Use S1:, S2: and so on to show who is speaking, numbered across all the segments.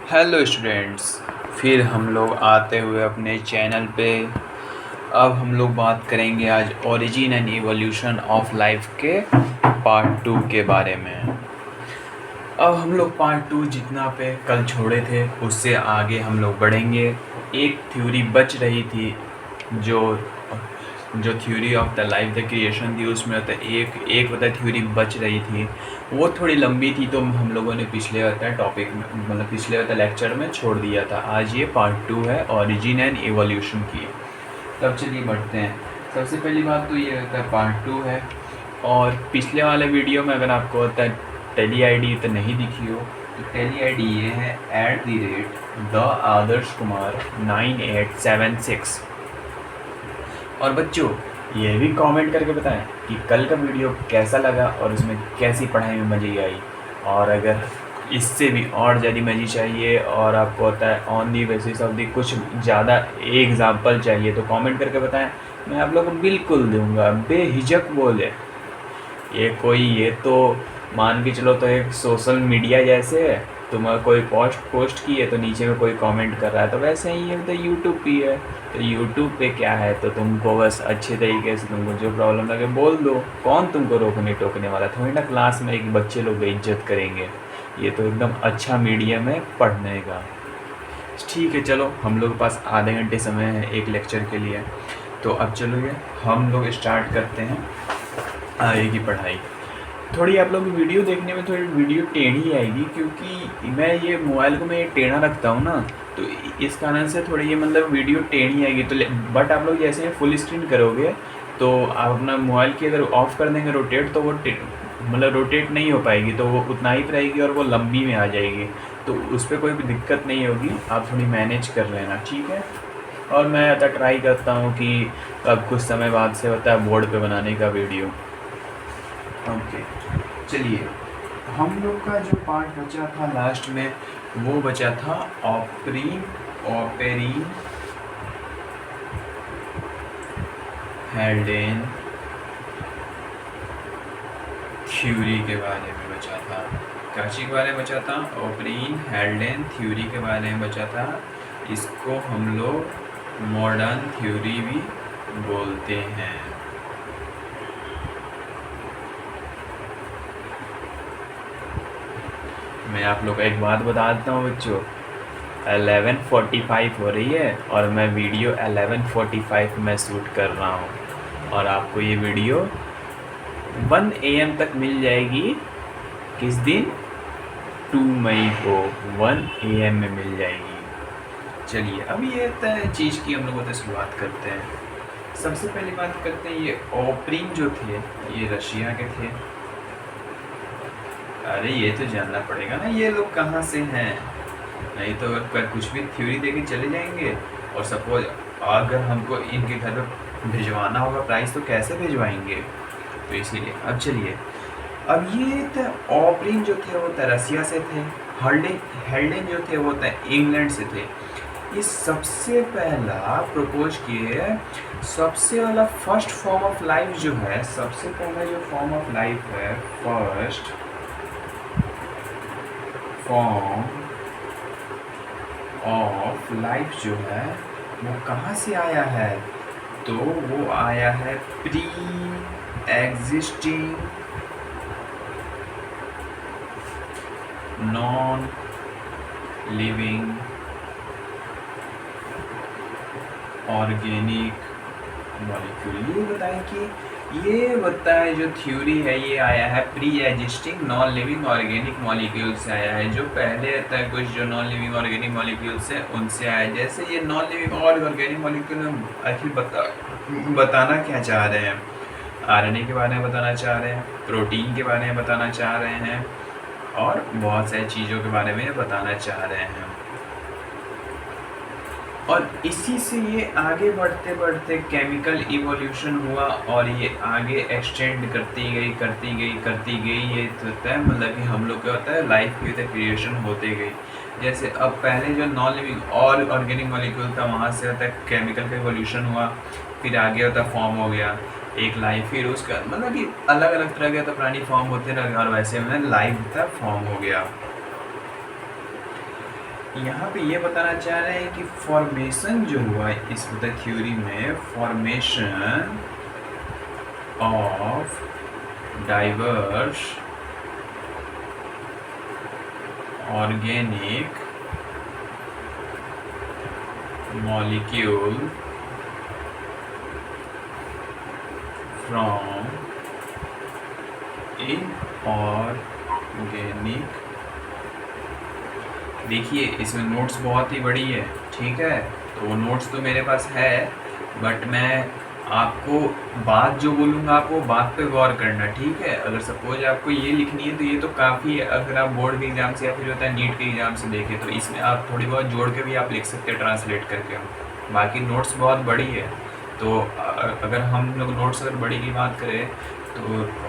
S1: Hello students, फिर हम लोग आते हुए अपने चैनल पे। अब हम लोग बात करेंगे आज origin and evolution of life के पार्ट 2 के बारे में। अब हम लोग पार्ट 2 जितना पे कल छोड़े थे उससे आगे हम लोग बढ़ेंगे। एक थ्योरी बच रही थी जो जो theory of the life the creation थी, उसमें होता एक होता थ्योरी बच रही थी। वो थोड़ी लंबी थी तो हम लोगों ने पिछले होता टॉपिक में मतलब पिछले होता लेक्चर में छोड़ दिया था। आज ये पार्ट 2 है ओरिजिन एंड इवोल्यूशन की। तब चलिए बढ़ते हैं। सबसे पहली बात तो ये होता है पार्ट 2 है। और पिछले वाले वीडियो में अगर आपको होता है टेली आईडी तो नहीं दिखी हो तो टेली आईडी ये है @द_आदर्श कुमार 9876। और बच्चों ये भी कमेंट करके बताएं कि कल का वीडियो कैसा लगा और उसमें कैसी पढ़ाई में मज़े आई। और अगर इससे भी और ज़्यादा मज़े चाहिए और आपको होता है on the basis of the कुछ ज़्यादा एग्जाम्पल चाहिए तो कमेंट करके बताएं, मैं आप लोगों को बिल्कुल दूंगा, बेहिचक बोले। ये तो मान के चलो तो एक सोशल मीडिया जैसे है। तुम कोई पोस्ट की है तो नीचे में कोई कमेंट कर रहा है, तो वैसे ही है तो यूट्यूब भी है। तो यूट्यूब पे क्या है, तो तुमको बस अच्छे तरीके से तुमको जो प्रॉब्लम लगे बोल दो, कौन तुमको रोकने टोकने वाला। थोड़ी ना क्लास में एक बच्चे लोग इज्जत करेंगे। ये तो एकदम अच्छा मीडियम है पढ़ने का। ठीक है, चलो हम लोग के पास आधे घंटे समय है एक लेक्चर के लिए। तो अब चलो ये हम लोग स्टार्ट करते हैं आगे की पढ़ाई। थोड़ी आप लोग वीडियो देखने में थोड़ी वीडियो टेढ़ी आएगी क्योंकि मैं ये मोबाइल को मैं ये टेढ़ा रखता हूँ ना, तो इस कारण से थोड़ी ये मतलब वीडियो टेढ़ी आएगी। तो बट आप लोग जैसे फुल स्क्रीन करोगे तो आप अपना मोबाइल की अगर ऑफ़ कर देंगे रोटेट, तो वो मतलब रोटेट नहीं हो पाएगी, तो वो उतना ही रहेगी और वो लंबी में आ जाएगी। तो उस पर कोई भी दिक्कत नहीं होगी, आप थोड़ी मैनेज कर लेना, ठीक है। और मैं ऐसा ट्राई करता हूँ कि अब कुछ समय बाद से होता है बोर्ड पे बनाने का वीडियो। ओके, चलिए हम लोग का जो पार्ट बचा था लास्ट में वो बचा था ओपेरिन हेल्डेन थ्योरी के बारे में बचा था। काची के बारे में बचा था, ओपेरिन हेल्डेन थ्योरी के बारे में बचा था। इसको हम लोग मॉडर्न थ्योरी भी बोलते हैं। मैं आप लोग को एक बात बता देता हूँ बच्चों, 11:45 हो रही है और मैं वीडियो 11:45 में शूट कर रहा हूँ और आपको ये वीडियो 1 AM तक मिल जाएगी। किस दिन? 2 मई को 1 AM में मिल जाएगी। चलिए अब ये चीज़ की हम लोग शुरुआत करते हैं। सबसे पहली बात करते हैं, ये ओपेरिन जो थे ये रशिया के थे। अरे ये तो जानना पड़ेगा ना ये लोग कहाँ से हैं, नहीं तो अगर कुछ भी थ्योरी देके चले जाएंगे और सपोज अगर हमको इनके घर पे भिजवाना होगा प्राइस तो कैसे भिजवाएंगे। तो इसीलिए अब चलिए, अब ये ओपेरिन जो थे वो रसिया से थे। हेल्डेन जो थे वो इंग्लैंड से थे। ये सबसे पहला प्रपोज किए, सबसे वाला फर्स्ट फॉर्म ऑफ लाइफ जो है, सबसे पहला जो फॉर्म ऑफ लाइफ है, फर्स्ट फॉर्म ऑफ लाइफ जो है वो कहाँ से आया है, तो वो आया है pre existing non living organic molecule. ये बताएं कि ये बताए जो थ्योरी है ये आया है pre existing non living organic molecule से आया है। जो पहले तक कुछ जो नॉन लिविंग ऑर्गेनिक मॉलिक्यूल्स हैं उनसे आया है। जैसे ये नॉन लिविंग और ऑर्गेनिक मॉलिक्यूल में आखिर बताना क्या चाह रहे हैं, आरएनए के बारे में बताना चाह रहे हैं, प्रोटीन के बारे में बताना चाह रहे हैं और बहुत सारी चीज़ों के बारे में बताना चाह रहे हैं। और इसी से ये आगे बढ़ते बढ़ते केमिकल इवोल्यूशन हुआ और ये आगे एक्सटेंड करती गई। ये तो होता है मतलब कि हम लोग क्या होता है लाइफ की क्रिएशन होते गई। जैसे अब पहले जो नॉन लिविंग और ऑर्गेनिक मॉलिक्यूल था वहाँ से होता है केमिकल का इवोल्यूशन हुआ, फिर आगे होता फॉर्म हो गया एक लाइफ, फिर उसका मतलब कि अलग अलग तरह के तो प्राणी फॉर्म होते रहे और वैसे में लाइफ तक फॉर्म हो गया। यहाँ पे ये बताना चाह रहे हैं कि फॉर्मेशन जो हुआ इस थ्योरी में, formation of diverse organic molecule from inorganic. देखिए इसमें नोट्स बहुत ही बड़ी है, ठीक है, तो वो नोट्स तो मेरे पास है, बट मैं आपको बात जो बोलूँगा आप वो बात पे गौर करना, ठीक है। अगर सपोज आपको ये लिखनी है तो ये तो काफ़ी है, अगर आप बोर्ड के एग्ज़ाम से या फिर होता है नीट के एग्ज़ाम से देखें तो इसमें आप थोड़ी बहुत जोड़ के भी आप लिख सकते हैं ट्रांसलेट करके। बाकी नोट्स बहुत बड़ी है, तो अगर हम लोग नोट्स अगर बड़ी की बात करें तो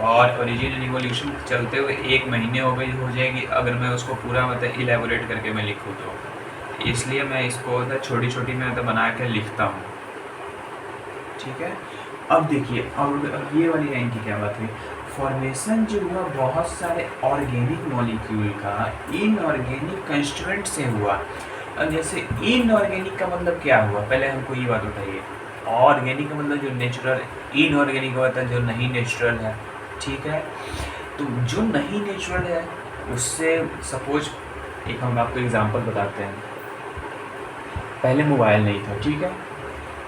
S1: और ओरिजिन एंड इवोल्यूशन चलते हुए 1 महीने हो जाएगी अगर मैं उसको पूरा मतलब इलेबोरेट करके मैं लिखूँ तो, इसलिए मैं इसको मतलब छोटी छोटी में मतलब बना के लिखता हूँ, ठीक है। अब देखिए अब ये वाली लाइन की क्या बात हुई, फॉर्मेशन जो हुआ बहुत सारे ऑर्गेनिक मॉलिक्यूल का इनऑर्गेनिक कंस्टिट्यूएंट से हुआ। अब जैसे इनऑर्गेनिक का मतलब क्या हुआ, पहले हमको ये बात बताइए। ऑर्गेनिक का मतलब जो नेचुरल, इनऑर्गेनिक का मतलब जो नहीं नेचुरल है, ठीक है। तो जो नहीं नेचुरल है उससे सपोज एक हम आपको एग्जांपल बताते हैं। पहले मोबाइल नहीं था, ठीक है,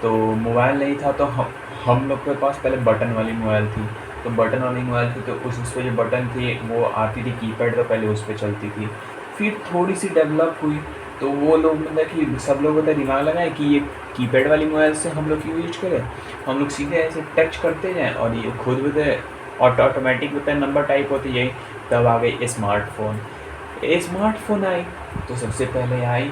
S1: तो मोबाइल नहीं था तो हम लोग के पास पहले बटन वाली मोबाइल थी, तो बटन वाली मोबाइल थी तो उस पर जो बटन थी वो आती थी कीपैड, तो पहले उस पर चलती थी। फिर थोड़ी सी डेवलप हुई तो वो लोग मतलब कि सब लोग होता दिमाग लगाए कि ये कीपैड वाली मोबाइल से हम लोग क्यों यूज करें, हम लोग सीधे ऐसे टच करते जाएँ और ये खुद बताए ऑटोमेटिक बताए नंबर टाइप होती जाए। तब आ गई स्मार्टफोन। स्मार्टफोन आई तो सबसे पहले आई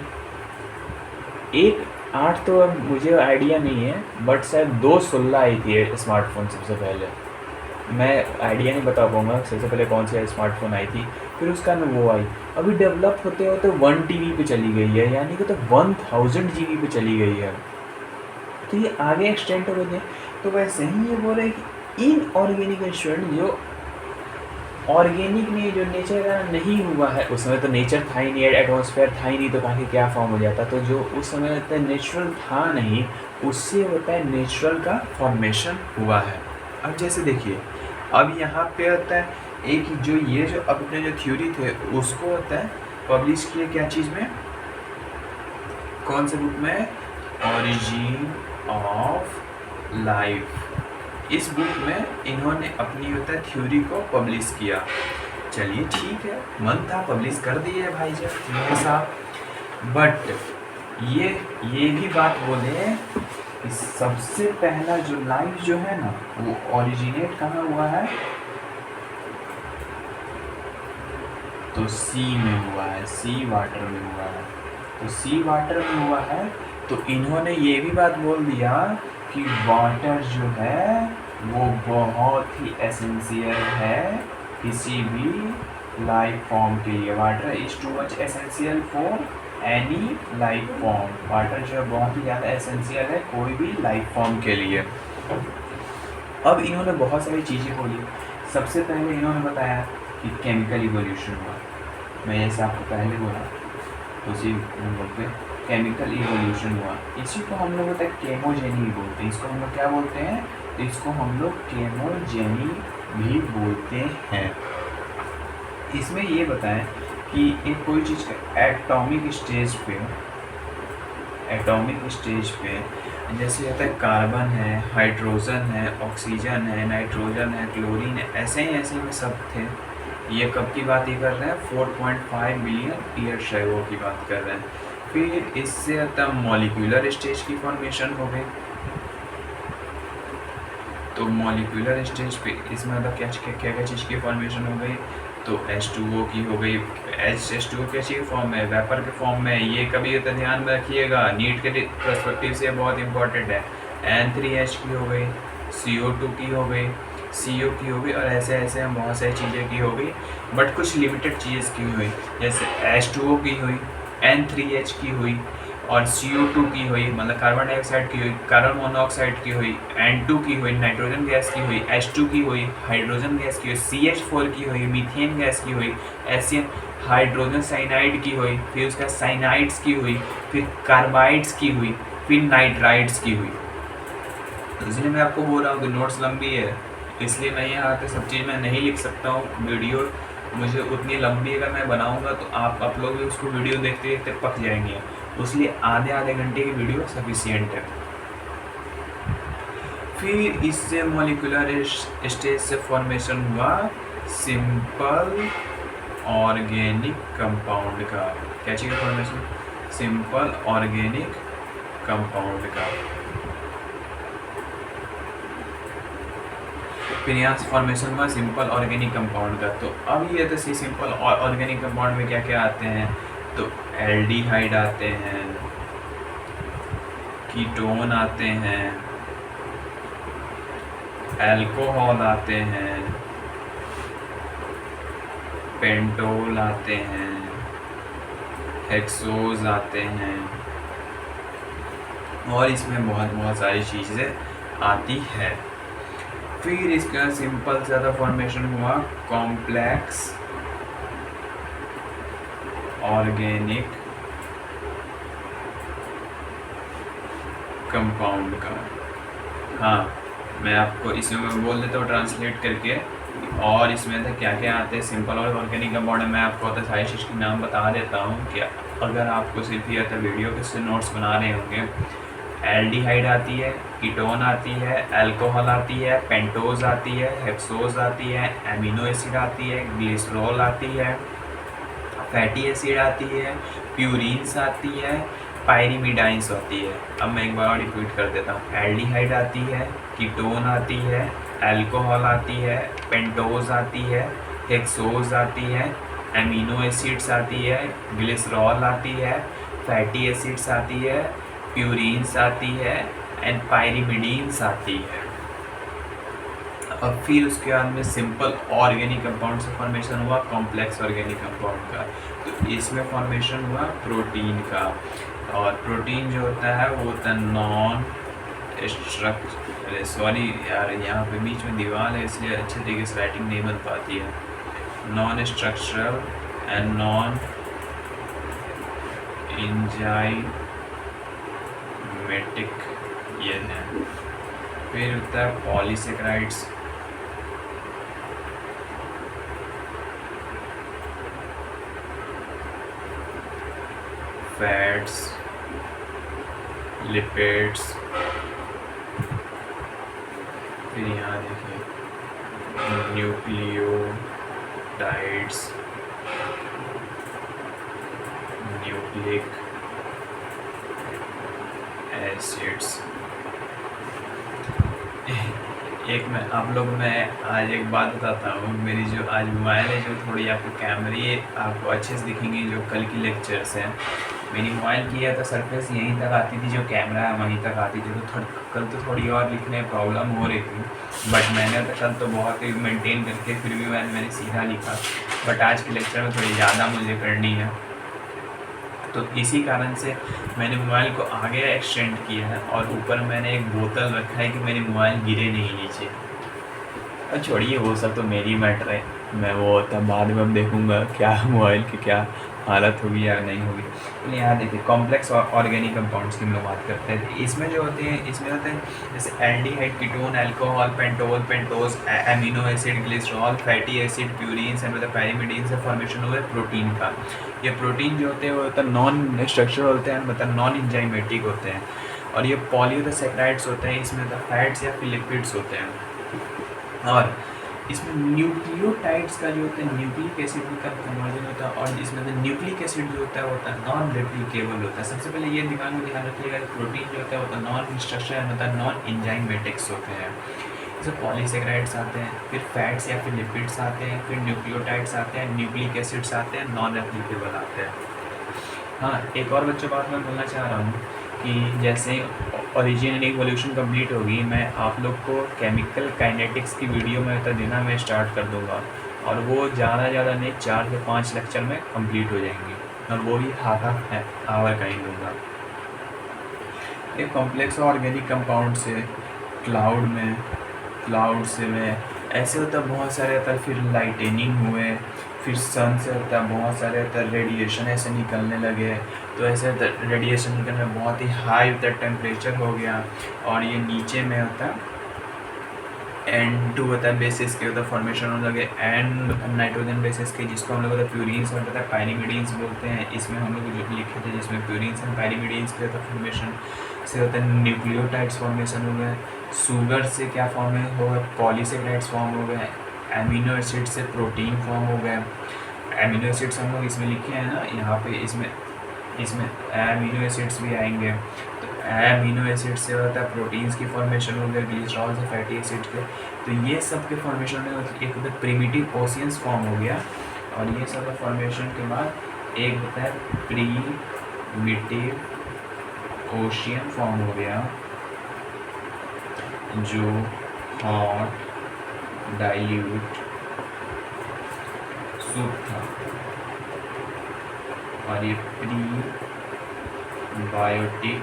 S1: एक 8 तो अब मुझे आइडिया नहीं है, बट शायद 216 आई थी स्मार्टफोन सबसे पहले। मैं आइडिया नहीं बता पाऊँगा सबसे पहले कौन सी स्मार्टफोन आई थी। फिर उसका ना वो आई, अभी डेवलप होते होते 1 TB पे चली गई है, यानी कि तो 1000 GB पे चली गई है। तो ये आगे एक्सटेंड हो गई है। तो वैसे ही ये बोल रहे हैं कि इनऑर्गेनिक इंस्ट्रूमेंट जो ऑर्गेनिक में जो नेचर का नहीं हुआ है, उस समय तो नेचर था ही नहीं, एटमॉस्फेयर था ही नहीं, तो ताकि क्या फॉर्म हो जाता। तो जो उस समय होता है नेचुरल था नहीं, उससे होता है नेचुरल का फॉर्मेशन हुआ है। अब जैसे देखिए अब यहाँ पे होता है एक जो ये जो अपने जो थ्योरी थे उसको होता है पब्लिश किए क्या चीज़ में, कौन से बुक में, ओरिजिन ऑफ लाइफ। इस बुक में इन्होंने अपनी होता है थ्योरी को पब्लिश किया। चलिए ठीक है, मन था पब्लिश कर दिए भाई साहब, बट ये भी बात बोले कि सबसे पहला जो लाइफ जो है ना वो ओरिजिनेट कहाँ हुआ है, तो सी में हुआ है, सी वाटर में हुआ है। तो सी वाटर में हुआ है तो इन्होंने ये भी बात बोल दिया कि वाटर जो है वो बहुत ही एसेंशियल है किसी भी लाइफ फॉर्म के लिए। Water is too much essential for any life form. Water जो है बहुत ही ज़्यादा एसेंशियल है कोई भी लाइफ फॉर्म के लिए। अब इन्होंने बहुत सारी चीज़ें बोली। सबसे पहले इन्होंने बताया कि केमिकल इवोल्यूशन हुआ, मैं जैसे आपको पहले बोला तो उसी बोलते केमिकल इवोल्यूशन हुआ। इसी को हम लोग होता है केमोजेनी बोलते हैं। इसको हम लोग क्या बोलते हैं, तो इसको हम लोग केमोजेनी भी बोलते हैं। इसमें ये बताएं कि एक कोई चीज़ का एटॉमिक स्टेज पे जैसे होता है कार्बन है, हाइड्रोजन है, ऑक्सीजन है, नाइट्रोजन है, क्लोरीन है, ऐसे ही में सब थे। ये कब की बात ये कर रहे हैं, 4.5 बिलियन ईयर्स अगो की बात कर रहे हैं। फिर इससे तब मॉलिक्यूलर स्टेज की फॉर्मेशन हो गई। तो मॉलिक्यूलर स्टेज पे इसमें मतलब क्या चीज़ की फॉर्मेशन हो गई, तो H2O की हो गई। H2O कैसी फॉर्म में, वेपर के फॉर्म में। ये कभी होता ध्यान में रखिएगा, नीट के पर्सपेक्टिव से बहुत इंपॉर्टेंट है। N3H की हो गई, CO2 की हो गई, CO की हो गई, और ऐसे हम बहुत सारी चीज़ें की हो गई। बट कुछ लिमिटेड चीज़ की हुई, जैसे H2O की हुई, N3H की हुई, और CO2 की हुई, मतलब कार्बन डाइऑक्साइड की हुई, कार्बन मोनोऑक्साइड की हुई, N2 की हुई, नाइट्रोजन गैस की हुई, H2 की हुई, हाइड्रोजन गैस की हुई, CH4 की हुई, मीथेन गैस की हुई, हाइड्रोजन साइनाइड की हुई, फिर उसका साइनाइड्स की हुई, फिर कार्बाइड्स की हुई, फिर नाइट्राइड्स की हुई। तो इसलिए मैं आपको बोल रहा हूँ कि नोट्स लंबी है, इसलिए मैं यहाँ पे सब चीज़ मैं नहीं लिख सकता हूँ। वीडियो मुझे उतनी लंबी अगर मैं बनाऊँगा तो आप लोग भी उसको वीडियो देखते देखते पक जाएंगे, इसलिए आधे आधे घंटे की वीडियो सफिशियंट है। फिर इससे मॉलिक्यूलर स्टेज से फॉर्मेशन हुआ सिंपल ऑर्गेनिक कंपाउंड का। क्या चीज़ का फॉर्मेशन? सिंपल ऑर्गेनिक कंपाउंड का। फिर यहाँ से फॉर्मेशन हुआ सिंपल ऑर्गेनिक कंपाउंड का। तो अब ये तो सिंपल ऑर्गेनिक कंपाउंड में क्या क्या आते हैं? तो एल्डिहाइड आते हैं, कीटोन आते हैं, अल्कोहल आते हैं, पेंटोल आते हैं, हेक्सोज आते हैं, और इसमें बहुत सारी चीज़ें आती है। फिर इसका सिंपल से ज़्यादा फॉर्मेशन हुआ कॉम्प्लेक्स ऑर्गेनिक कंपाउंड का। हाँ, मैं आपको इसमें मैं बोल देता हूँ ट्रांसलेट करके, और इसमें तो क्या क्या आते हैं सिंपल और ऑर्गेनिक कंपाउंड में। मैं आपको तो सारी चीज़ के नाम बता देता हूँ कि अगर आपको सिर्फ ये तो वीडियो के से नोट्स बना रहे होंगे। एल्डिहाइड आती है, कीटोन आती है, अल्कोहल आती है, पेंटोज आती है, हेक्सोज आती है, एमिनो एसिड आती है, ग्लिसरॉल आती है, फैटी एसिड आती है, प्यूरिन्स आती है, पायरिमिडाइंस आती है। अब मैं एक बार रिपीट कर देता हूँ। एल्डिहाइड आती है, कीटोन आती है, अल्कोहल आती है, पेंटोज आती है, हेक्सोज आती है, एमिनो एसिड्स आती है, ग्लिसरॉल आती है, फैटी एसिड्स आती है, प्यूरिन्स आती है, एंड पायरिमिडीन्स आती है। अब फिर उसके बाद में सिंपल ऑर्गेनिक कंपाउंड से फॉर्मेशन हुआ कॉम्प्लेक्स ऑर्गेनिक कंपाउंड का। तो इसमें फॉर्मेशन हुआ प्रोटीन का, और प्रोटीन जो होता है वो होता है नॉन स्ट्रक्चर, सॉरी यार यहाँ पे बीच में दीवार है इसलिए अच्छे तरीके से राइटिंग नहीं बन पाती है। Non structural and non enzymatic ये है। फिर होता है पॉलीसेकेराइड्स, फैट्स, लिपिड्स। फिर यहाँ देखिए न्यूक्लियोटाइड्स, न्यूक्लिक एसिड्स। एक मैं आप लोग मैं आज एक बात बताता हूँ। मेरी जो आज मोबाइल है जो थोड़ी आपको कैमरे आपको अच्छे से दिखेंगी जो कल की लेक्चर्स हैं। मेरी मोबाइल की है तो सरफेस यहीं तक आती थी, जो कैमरा है वहीं तक आती थी। तो कल तो थोड़ी और लिखने में प्रॉब्लम हो रही थी, बट मैंने तो कल तो बहुत ही मेंटेन करके फिर भी मैंने सीधा लिखा। बट आज के लेक्चर में थोड़ी ज़्यादा मुझे करनी है, तो इसी कारण से मैंने मोबाइल को आगे एक्सटेंड किया है, और ऊपर मैंने एक बोतल रखा है कि मेरी मोबाइल गिरे नहीं नीचे। और छोड़िए वो सब तो मेरी मैटर है, मैं वो तब बाद में देखूँगा क्या मोबाइल की क्या हालत होगी या नहीं होगी। तो यहाँ देखिए कॉम्प्लेक्स और ऑर्गेनिक कंपाउंड्स की हम लोग बात करते हैं। इसमें जो होते हैं इसमें होते हैं जैसे aldehyde, ketone, alcohol, pentol, pentose, amino acid, glycerol, fatty acid, purines and मतलब पैरिमिडीन से फॉर्मेशन हुआ है प्रोटीन का। ये प्रोटीन जो होते हैं वो होता है नॉन स्ट्रक्चरल होते हैं, मतलब नॉन एंजाइमेटिक होते हैं, और ये पॉलीसेकेराइड्स होते हैं, इसमें मतलब फैट्स या फिर लिपिड्स होते हैं। और इसमें न्यूक्लियोटाइड्स का जो होता है न्यूक्लिक एसिड का कन्वर्जन होता है, और इसमें तो न्यूक्लिक एसिड जो होता है वो होता है नॉन रेप्लिकेबल होता है। सबसे पहले ये दिमाग में ध्यान रखिएगा, प्रोटीन जो होता है वो तो नॉन स्ट्रक्चरल मतलब नॉन एंजाइमेटिक्स होते हैं। जैसे पॉलीसेकेराइड्स आते हैं, फिर फैट्स या फिर लिपिड्स आते हैं, फिर न्यूक्लियोटाइड्स आते हैं, न्यूक्लिक एसिड्स आते हैं, नॉन रेप्लिकेबल आते हैं। हाँ, एक और बच्चों बात मैं बोलना चाह रहा हूँ कि जैसे ओरिजिन एंड इवोल्यूशन कंप्लीट होगी, मैं आप लोग को केमिकल काइनेटिक्स की वीडियो में तो देना मैं स्टार्ट कर दूँगा, और वो ज़्यादा नहीं 4 से 5 लेक्चर में कंप्लीट हो जाएंगी, और वो भी हाफ आवर का ही दूँगा। एक कॉम्प्लेक्स ऑर्गेनिक कंपाउंड से क्लाउड से में ऐसे होता बहुत सारे होता है। फिर लाइटनिंग हुए, फिर सन से होता है बहुत सारे होता है रेडिएशन ऐसे निकलने लगे, तो ऐसे रेडिएशन निकलने में बहुत ही हाई होता है टेम्परेचर हो गया, और ये नीचे में होता है N2 होता है बेसिस के होता है फॉर्मेशन होने लगे, N नाइट्रोजन बेसिस के, जिसको हम लोग होता है प्यूरिन्स और होता है पायरीमिडीन्स बोलते हैं। इसमें हम लोग जो लिखे थे जिसमें प्यूरिन्स एंड पायरीमिडीन्स के होता है फॉर्मेशन से होता है न्यूक्लियोटाइड्स फॉर्मेशन हो गए, शुगर से क्या फॉर्म हो गया, पॉलीसेकेराइड्स फॉर्म हो गए, एमिनो एसिड से प्रोटीन फॉर्म हो गए। एमिनो एसिड्स हम लोग इसमें लिखे हैं ना, यहाँ पे इसमें एमिनो एसिड्स भी आएंगे, तो एमिनो एसिड से होता है प्रोटीन्स की फॉर्मेशन हो गया, ग्लिसरॉल से फैटी एसिड के, तो ये सब के फॉर्मेशन में एक होता है प्रिमिटिव ओशियंस फॉर्म हो गया, और ये सब फॉर्मेशन के बाद एक होता है प्रीमिटिव ओशियन फॉर्म हो गया, जो हॉट डाइल्यूट सूप था, और ये प्रीबायोटिक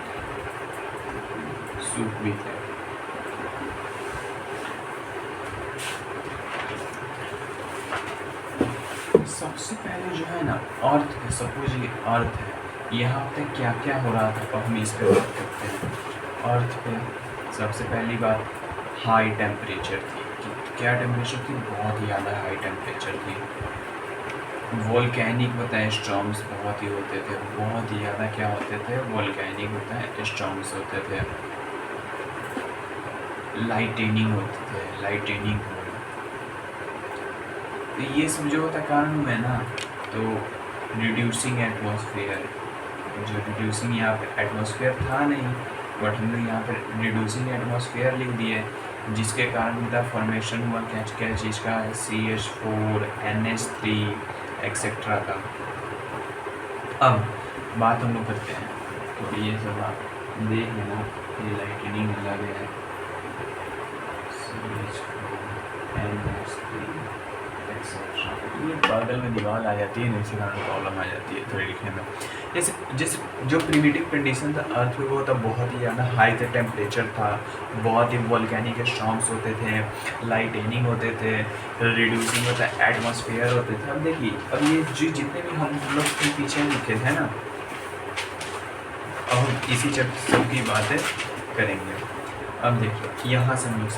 S1: सूप भी था। सबसे पहले जो है ना अर्थ है, सपोज ये अर्थ है, यहाँ पे क्या क्या हो रहा था, अब हम इस पे बात करते हैं। अर्थ पे सबसे पहली बात हाई टेम्परेचर थी। क्या टेम्परेचर थी? बहुत ही ज़्यादा हाई टेम्परेचर थी। वोल्केनिक होता है स्टॉर्म्स बहुत ही होते थे, बहुत ही ज़्यादा क्या होते थे, वोल्केनिक होता है स्टॉर्म्स होते थे, लाइटनिंग होते थे, लाइटनिंग हो, तो ये सब जो होता कारण है ना, तो रिड्यूसिंग एटमॉस्फेयर, जो रिड्यूसिंग यहाँ पे एटमॉस्फेयर था नहीं, बट हमने यहाँ पे रिड्यूसिंग एटमॉस्फेयर लिख दिए, जिसके कारण उनका फॉर्मेशन हुआ क्या क्या चीज़ का, CH4 NH3 एक्सेट्रा का। अब बात हम लोग करते हैं, तो ये सब आप देख लेना, ये लाइटनिंग लगे है, CH4 NH3 एक्सेट्रा, ये बगल में दीवार आ जाती है ना, इसी कारण प्रॉब्लम आ जाती है थोड़ी लिखने में। जैसे जो प्रिमिटिव कंडीशन था अर्थ पे, वो था बहुत ही ज़्यादा हाई था, टेम्परेचर था, बहुत ही वोल्केनिक स्टॉर्म्स होते थे, लाइटनिंग होते थे, रिड्यूसिंग होता है एटमॉस्फेयर होते थे। अब देखिए, अब ये जो जितने भी हम लोग के पीछे लिखे थे ना, अब हम इसी सब की बातें करेंगे। अब देखिए यहाँ से हम लोग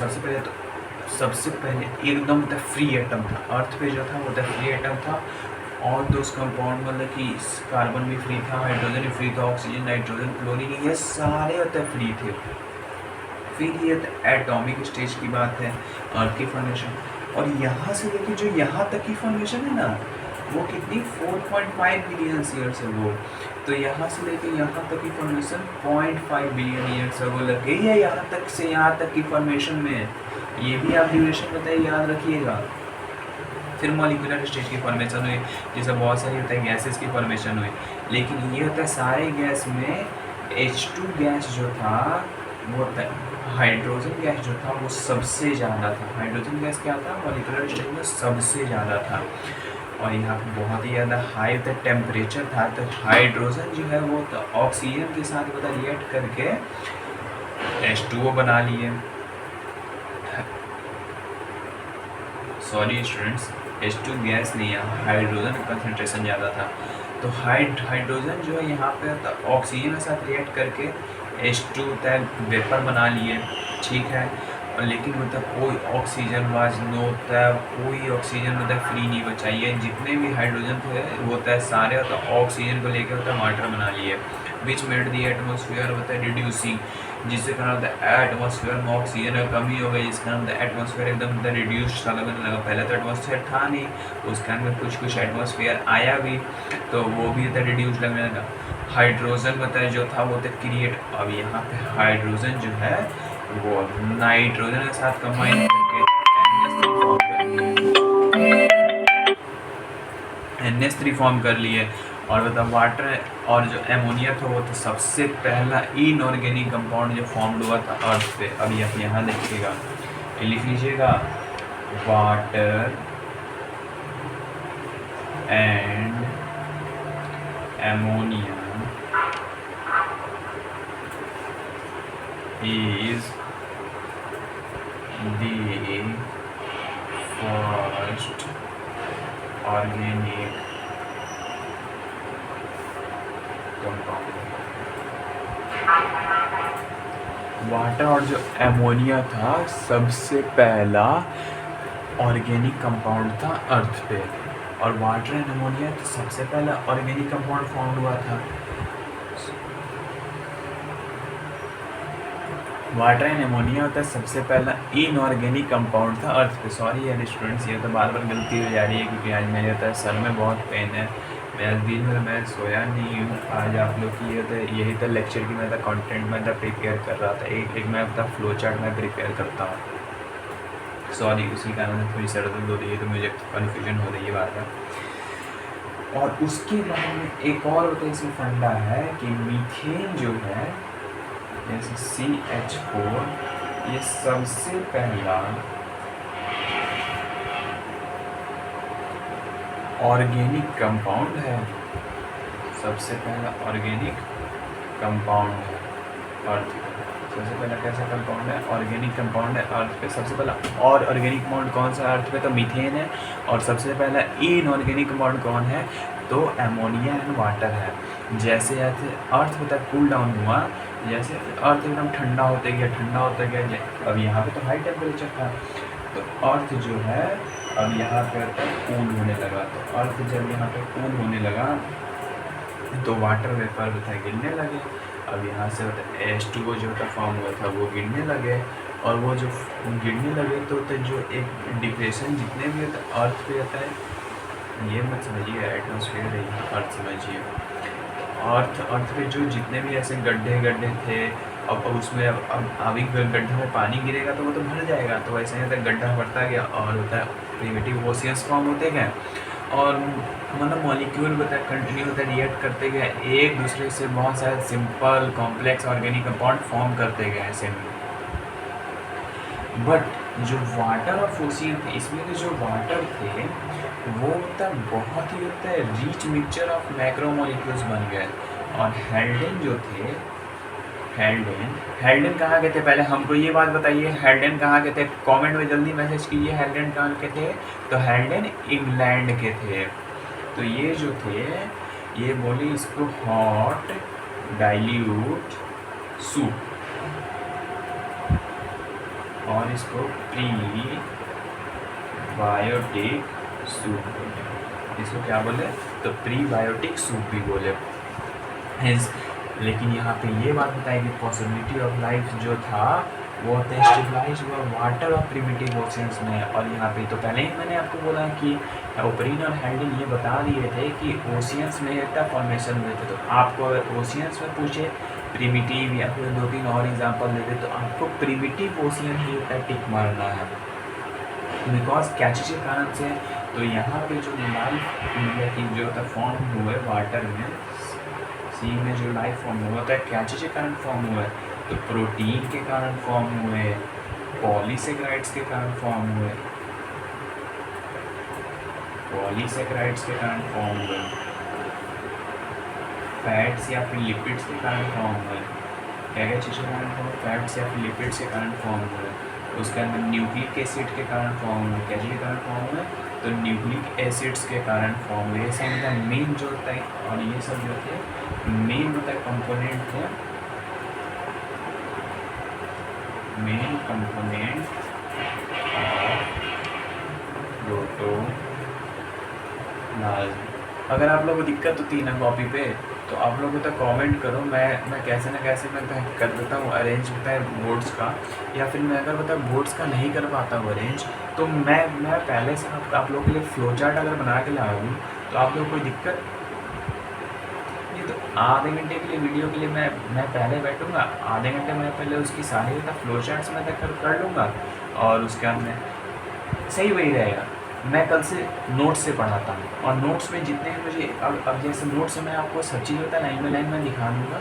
S1: सबसे पहले एकदम था फ्री एटम था, अर्थ पे जो था वो था फ्री एटम था, और दोस्त कंपाउंड मतलब कि कार्बन भी फ्री था, हाइड्रोजन भी फ्री था, ऑक्सीजन, नाइट्रोजन, क्लोरीन, ये सारे होते फ्री थे। फिर ये एटॉमिक स्टेज की बात है, अर्थ की फॉर्मेशन, और यहाँ से लेके जो यहाँ तक की फॉर्मेशन है ना, वो कितनी 4.5 बिलियन ईयर्स अगो, तो यहाँ से लेके यहाँ तक की फॉर्मेशन 0.5 बिलियन ईयर्स अगो लग गई है, यहाँ तक से यहाँ तक की फॉर्मेशन में। ये भी आप ड्यूरेशन बताइए, याद रखिएगा। फिर मॉलिक्यूलर स्टेज की फॉर्मेशन हुई, जैसे बहुत सारी होता है गैसेस की फॉर्मेशन हुई, लेकिन ये होता है सारे गैस में H2 गैस जो था वो होता है, हाइड्रोजन गैस जो था वो सबसे ज़्यादा था। हाइड्रोजन गैस क्या था, मॉलिक्यूलर स्टेज में सबसे ज़्यादा था, और यहाँ पे बहुत ही ज़्यादा हाई तक टेम्परेचर था, तो हाइड्रोजन जो है वो तो ऑक्सीजन के साथ पता रिएक्ट करके H2O बना लिए। सॉरी स्टूडेंट्स, H2 गैस नहीं है, हाइड्रोजन का कंसनट्रेशन ज़्यादा था, तो हाइड्रोजन जो है यहाँ पे ऑक्सीजन के साथ रिएक्ट करके H2 तक वेपर बना लिए, ठीक है। और लेकिन मतलब कोई ऑक्सीजन वाज नो होता है, कोई ऑक्सीजन मतलब फ्री नहीं बचा, ये जितने भी हाइड्रोजन थे वो होता है सारे होता है ऑक्सीजन को लेकर होता है वाटर बना लिए, विच मेड दी एटमॉस्फेयर होता है रिड्यूसिंग, जिससे कारण होता है एटमॉस्फेयर में ऑक्सीजन का कमी हो गई, जिसके कारण होता है एटमॉस्फेयर एकदम रिड्यूस सा लगने लगा। पहले तो एटमॉस्फेयर था नहीं, उसके अंदर कुछ एटमॉस्फेयर आया भी, तो वो भी होता है रिड्यूस लगने लगा। हाइड्रोजन बताया जो था वो था क्रिएट, अब यहाँ पे हाइड्रोजन जो है वो नाइट्रोजन के साथ कंबाइन करके NH3 फॉर्म कर लिए, और मतलब वाटर और जो एमोनिया था वो तो सबसे पहला इनऑर्गेनिक कंपाउंड जो फॉर्म हुआ था अर्थ पे। अभी आप यहाँ देखिएगा, लिख लीजिएगा, water and ammonia is the first organic compound. Water और जो एमोनिया था सबसे पहला ऑर्गेनिक कंपाउंड था अर्थ पे, और वाटर एंड अमोनिया तो सबसे पहला ऑर्गेनिक कंपाउंड फाउंड हुआ था। वाटर एंड अमोनिया होता है सबसे पहला इनऑर्गेनिक कंपाउंड था अर्थ पे। सॉरी यार स्टूडेंट्स, ये तो बार बार गलती हो जा रही है क्योंकि आज मेरे होता है सर में बहुत पेन है। मैं दिन में मैं सोया नहीं हूँ। आज आप लोग की यही था लेक्चर की मैं कंटेंट में प्रिपेयर कर रहा था। एक मैं अपना फ्लो चार्ट में प्रिपेयर करता हूँ। सॉरी, उसी कारण से थोड़ी सर दर्द हो रही है, तो मुझे कन्फ्यूजन हो रही है बार बार। और उसके बाद में एक और होता है इसमें फंडा है कि मीथेन जो है जैसे CH4, ये सबसे पहला ऑर्गेनिक कंपाउंड है। सबसे पहला ऑर्गेनिक कंपाउंड है अर्थ पे। सबसे पहला कैसा कंपाउंड है? ऑर्गेनिक कंपाउंड है अर्थ पे। सबसे पहला और ऑर्गेनिक कंपाउंड कौन सा अर्थ पे? तो मीथेन है। और सबसे पहला इनऑर्गेनिक कंपाउंड कौन है? तो एमोनिया एंड वाटर है। जैसे अर्थ होता है कूल डाउन हुआ, जैसे अर्थ एकदम ठंडा होते गया। अब यहाँ पे तो हाई टेम्परेचर था, तो अर्थ जो है अब यहाँ पे कूल होने लगा। तो अर्थ जब यहाँ पे कूल होने लगा तो वाटर वेपर होता है गिरने लगे। अब यहाँ से होता है H2O जो होता फॉर्म हुआ था वो गिरने लगे, और वो जो गिरने लगे तो जो एक डिप्रेशन जितने भी होता है अर्थ पे होता है, ये मत समझिए एटमॉस्फेयर है, अर्थ समझिए। अर्थ पे जो जितने भी ऐसे गड्ढे थे, अब उसमें अब अभी गड्ढे में पानी गिरेगा तो वो तो भर जाएगा। तो वैसे ही गड्ढा भरता गया और होता है प्रिमिटिव ओशियंस फॉर्म होते गए, और मतलब मॉलिक्यूल होता है कंटिन्यू होता है रिएक्ट करते गए, एक दूसरे से बहुत सारे simple complex organic compound form करते गए ऐसे में। बट जो वाटर और ओशियन थे, इसमें के जो वाटर थे वो होता बहुत ही होता है रिच मिक्सचर ऑफ मैक्रोमोलिक्यूल्स बन गए। और हेल्डेन जो थे, हेल्डेन कहाँ के थे? पहले हमको ये बात बताइए, हेल्डेन कहाँ के थे? कमेंट में जल्दी मैसेज कीजिए हेल्डेन कहाँ के थे। तो हेल्डेन इंग्लैंड के थे। तो ये जो थे ये बोले इसको हॉट डाइल्यूट सूप, और इसको प्री बायोटिक सूप बोले। इसको क्या बोले? तो प्री बायोटिक सूप भी बोले। लेकिन यहाँ पे ये बात बताई कि पॉसिबिलिटी ऑफ लाइफ जो था वो स्टेबलाइज हुआ वाटर और प्रिमिटिव ओशियंस में। और यहाँ पे तो पहले ही मैंने आपको बोला कि ओपरिन और हेल्डेन ये बता दिए थे कि ओशियंस में इतना फॉर्मेशन हुए थे। तो आपको ओशियंस में पूछे प्रिमिटिव या फिर 2-3 और एग्जांपल दे दे तो आपको प्रिमिटिव ओशियन ही टिक मारना है, बिकॉज क्या चीज़ के कारण से। तो यहाँ पे जो लाइफ इंडिया की जो होता है फॉर्म हुआ है वाटर में, सी में जो लाइफ फॉर्म हुआ था क्या चीज़ के कारण फॉर्म हुआ है? तो प्रोटीन के कारण फॉर्म हुए, पॉलीसेकेराइड्स के कारण फॉर्म हुए, पॉलीसेकेराइड्स के कारण फॉर्म हुए, फैट्स या फिर लिपिड्स के कारण फॉर्म हुए। क्या क्या चीज़ों के कारण फॉर्म? फैट्स या फिर लिपिड्स के कारण फॉर्म हुए। उसके अंदर न्यूक्लिक एसिड के कारण फॉर्म हुए। क्या चीज़ के कारण फॉर्म हुए? तो न्यूक्लिक एसिड्स के कारण फॉर्म हुए। ये सब का मेन जो होता है, और ये सब जो थे मेन होता है कंपोनेंट थे, मेन कंपोनेंट प्रोटोप्लाज्म। अगर आप लोगों को दिक्कत होती है ना कॉपी पे तो आप लोग तो कमेंट करो, मैं कैसे ना कैसे मैं कर देता हूँ अरेंज होता है बोर्ड्स का, या फिर मैं अगर बता बोर्ड्स का नहीं कर पाता हूँ अरेंज तो मैं पहले से आप लोगों के लिए फ्लो चार्ट अगर बना के ला दूँ तो आप लोग कोई दिक्कत नहीं। तो आधे घंटे के लिए वीडियो के लिए मैं पहले बैठूँगा, आधे घंटे में पहले उसकी सारी फ्लो चार्ट्स मैं कर लूँगा, और उसके बाद में सही वही रहेगा। मैं कल से नोट्स से पढ़ाता हूँ, और नोट्स में जितने मुझे अब जैसे नोट्स से मैं आपको सब चीज़ होता है लाइन में दिखा दूँगा,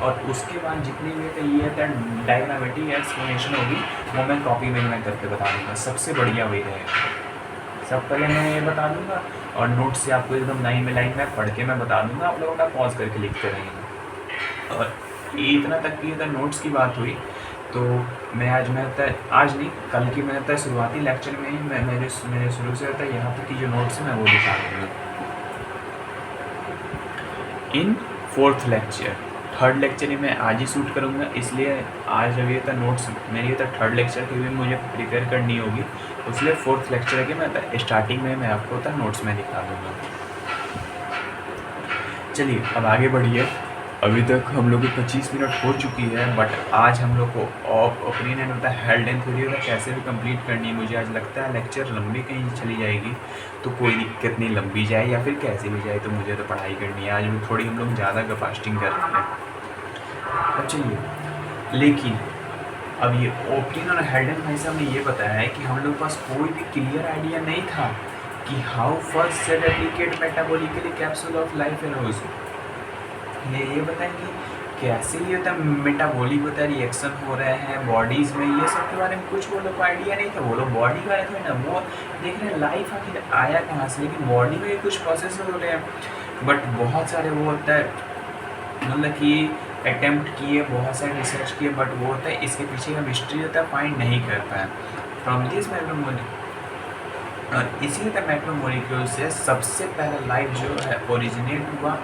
S1: और उसके बाद जितने भी होता ये होता है डायग्रामेटिक एक्सप्लेनेशन होगी वो मैं कॉपी में मैं करके बता दूँगा। सबसे बढ़िया वही रहेगा। सब पहले मैं ये बता दूँगा और नोट्स से आपको एकदम लाइन में पढ़ के मैं बता दूँगा, आप लोगों का पॉज करके लिखते रहेंगे। और इतना तक की अगर नोट्स की बात हुई तो मैं आज नहीं, कल की मैं होता है शुरुआती लेक्चर में ही मेरे शुरू से होता है यहाँ तक की जो नोट्स है मैं वो दिखा दूँगा। In fourth lecture, third lecture ही मैं आज ही शूट करूँगा, इसलिए आज अभी तक नोट्स मेरी तो थर्ड लेक्चर की भी मुझे प्रिपेयर करनी होगी, इसलिए फोर्थ लेक्चर की मैं स्टार्टिंग में मैं आपको होता नोट्स में दिखा दूँगा। चलिए अब आगे बढ़िए। अभी तक हम लोग की 25 मिनट हो चुकी है, बट आज हम लोग को ओपिनियन होता है हेल्थ एंड थ्योरी होता है कैसे भी कंप्लीट करनी है। मुझे आज लगता है लेक्चर लंबी कहीं चली जाएगी तो कोई दिक्कत नहीं, लंबी जाए या फिर कैसे भी जाए, तो मुझे तो पढ़ाई करनी है। आज भी थोड़ी हम लोग ज़्यादा फास्टिंग कर रहे हैं। अब चलिए, लेकिन अब ये ओपिनियन और हेल्थ एंड भाई साहब ने ये बताया है कि हम लोग के पास कोई भी क्लियर आइडिया नहीं था कि how first cell replicate metabolically capsule of life arose. ये बताएंगे कैसे ये होता है मेटाबॉलिक होता है, रिएक्शन हो रहे हैं बॉडीज़ में, ये सब के बारे में कुछ वो लोग को आइडिया नहीं था। वो लोग बॉडी का थे ना, वो देख रहे हैं लाइफ आखिर आया कहाँ से, लेकिन बॉडी में कुछ प्रोसेस हो रहे हैं। बट बहुत सारे वो होता है मतलब कि अटेम्प्ट किए, बहुत सारे रिसर्च किए, बट वो होता है इसके पीछे का मिस्ट्री होता है फाइंड नहीं कर पाए फ्रॉम दिस मैक्रोमोलिक्यूल। और इसी तरह मैक्रोमोलिक्यूल से सबसे पहला लाइफ जो है ओरिजिनेट हुआ,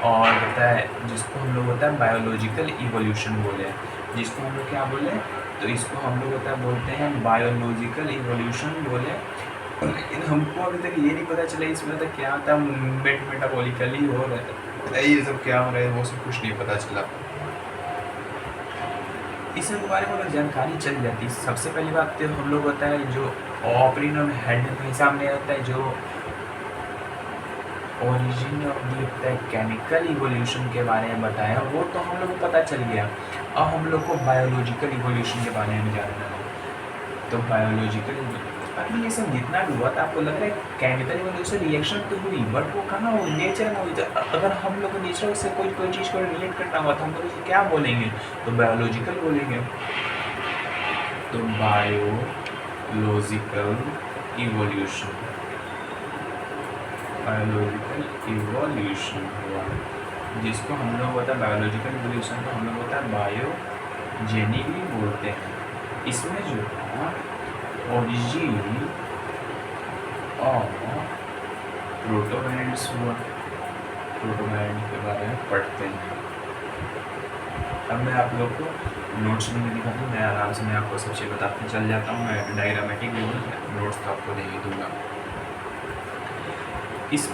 S1: और होता है जिसको हम लोग होता है बायोलॉजिकल इवोल्यूशन बोले, जिसको हम लोग क्या बोले, तो इसको हम लोग होता है बोलते हैं बायोलॉजिकल इवोल्यूशन बोले। लेकिन हमको अभी तक ये नहीं पता चला इसमें तो क्या था, मेटाबॉलिकली हो रहा है, ये सब क्या हो रहा है वो सब कुछ नहीं पता चला। इसके बारे में अगर जानकारी चल जाती, सबसे पहली बात तो हम लोग होता है जो ऑपरेशन और हेड के हिसाब में होता है जो origin of the chemical evolution के बारे में बताया, वो तो हम लोग को पता चल गया। अब हम लोग को बायोलॉजिकल इवोल्यूशन के बारे में जानना है। तो बायोलॉजिकल अभी ये सब जितना भी हुआ था, आपको लग रहा है केमिकल इवोल्यूशन रिएक्शन तो हुई, बट वो कहाँ हुई, नेचर में हुई। अगर हम लोग को नेचर से कोई चीज़ को रिलेट करना हुआ तो हम लोग उसे क्या बोलेंगे, तो बायोलॉजिकल बोलेंगे। तो बायोलॉजिकल इवोल्यूशन, बायोलॉजिकल इवोल्यूशन हुआ, जिसको हम लोग होता है बायोलॉजिकल इवोल्यूशन को हम लोग होता है बायोजेनिक भी बोलते हैं। इसमें जो है ओरिजिन और प्रोटोबैंड्स हुआ, प्रोटोबैंड के बारे में पढ़ते हैं। अब मैं आप लोग को नोट्स में नहीं दिखाता हूँ, मैं आराम से मैं आपको सब चीज़ बताते चल जाता हूँ। मैं डायग्रामेटिक नोट्स तो आपको दे ही दूँगा। इस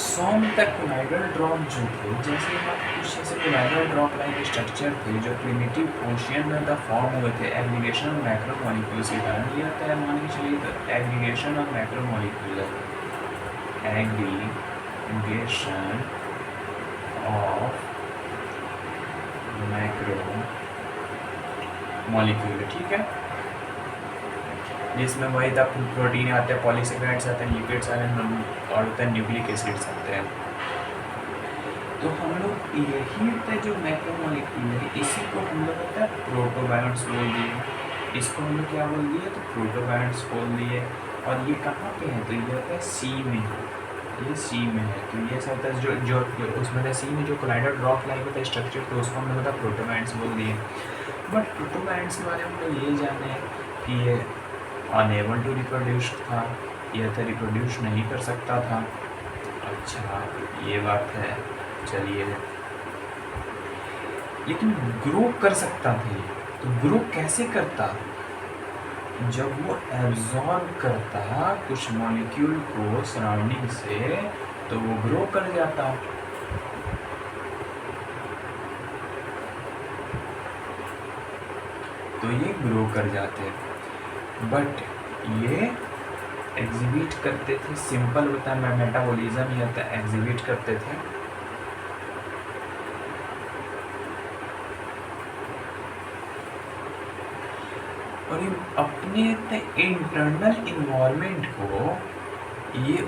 S1: सॉम तक कोलाइडल ड्रॉप जो थे, जैसे कुछ ऐसे कोलाइडल ड्रॉप लाइक स्ट्रक्चर थे जो प्रिमिटिव ओशियन में द फॉर्म हुए थे एग्रीगेशन ऑफ मैक्रोमोलिक्यूल्स के कारण। ये होता है मान के चलिए तो aggregation of macromolecule, aggregation of macromolecule, ठीक है, जिसमें वही तक प्रोटीन आते हैं, पॉलीसेकेराइड्स आते हैं, लिपिड्स आते हैं और होता है न्यूक्लिक एसिड्स आते हैं। तो हम लोग यही होता है जो मैक्रोमोलिक्यूल है, इसी को हम लोग होता है प्रोटोबायोंट्स बोल दिए। इसको हम लोग क्या बोल दिए, तो प्रोटोबायोंट्स बोल दिए। और ये कहाँ पे है, तो ये होता है सी में, ये सी में है। तो ये सब होता है जो उसमें सी में जो कोलाइडल ड्रॉप लाइक होता है स्ट्रक्चर, तो उसको हम लोग होता है प्रोटोबायोंट्स बोल दिए। बट प्रोटोबायोंट्स के बारे में हम लोग ये जाने कि ये अनेबल टू रिप्रोड्यूस था, यह तो रिप्रोड्यूस नहीं कर सकता था। अच्छा ये बात है, चलिए, लेकिन ग्रो कर सकता था। तो ग्रो कैसे करता, जब वो एब्जॉर्ब करता कुछ मॉलिक्यूल को सराउंडिंग से, तो वो ग्रो कर जाता। तो ये ग्रो कर जाते, बट ये एग्जिबिट करते थे, सिंपल होता है मेटाबॉलिज्म ये होता है, एग्जिबिट करते थे। और ये अपने इंटरनल इन्वायरमेंट को ये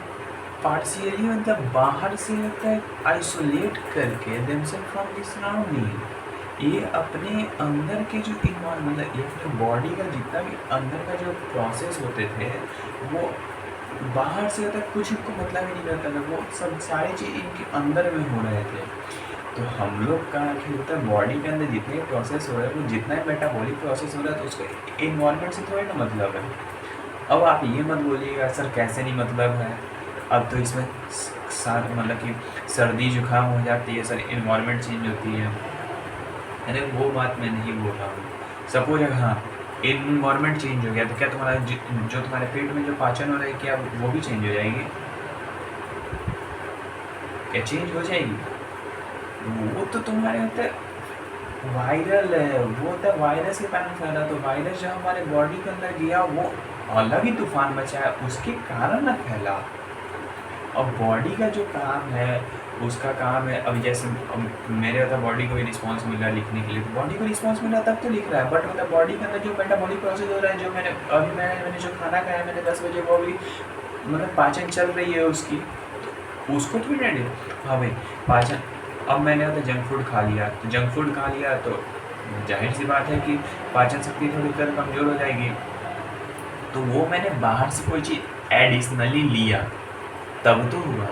S1: पार्शियली मतलब बाहर से होता है आइसोलेट करके देमसेल्फ फ्रॉम द सराउंडिंग, ये अपने अंदर के जो इन्वायरमेंट मतलब ये अपने बॉडी का जितना भी अंदर का जो प्रोसेस होते थे वो बाहर से होता कुछ इनको मतलब ही नहीं रहता था, वो सब सारी चीज़ इनके अंदर में हो रहे थे। तो हम लोग का क्या होता है, बॉडी के अंदर जितने प्रोसेस हो रहे हैं वो जितना मेटाबॉलिक प्रोसेस हो रहा है तो उसका इन्वायरमेंट से थोड़ी ना मतलब है। अब आप ये मत बोलिएगा सर कैसे नहीं मतलब है, अब तो इसमें मतलब कि सर्दी जुकाम हो जाती है सर, इन्वायरमेंट चेंज होती है। अरे वो बात मैं नहीं बोल रहा हूँ। सपोज अगर हाँ इन्वायरमेंट चेंज हो गया तो क्या तुम्हारा जो तुम्हारे पेट में जो पाचन हो रहा है क्या वो भी चेंज हो जाएगी? क्या चेंज हो जाएगी? वो तो तुम्हारे होता है वायरल है, वो होता है वायरस के कारण फैला। तो वायरस जो हमारे बॉडी के अंदर गया वो अलग ही तूफान मचाया, उसके कारण ना फैला। अब बॉडी का जो काम है उसका काम है, अब जैसे मेरे होता बॉडी को भी रिस्पॉन्स मिल रहा है लिखने के लिए, तो बॉडी को रिस्पॉन्स मिल रहा है तब तो लिख रहा है। बट मतलब बॉडी के अंदर जो मेटाबॉलिक प्रोसेस हो रहा है, जो मैंने जो खाना खाया मैंने 10 बजे, वो भी मतलब पाचन चल रही है उसकी, तो उसको थोड़ी ना हाँ भाई पाचन। अब मैंने होता जंक फूड खा लिया, तो जंक फूड खा लिया तो जाहिर सी बात है कि पाचन शक्ति थोड़ी देर कमज़ोर हो जाएगी। तो वो मैंने बाहर से कोई चीज़ एडिशनली लिया तब तो हुआ।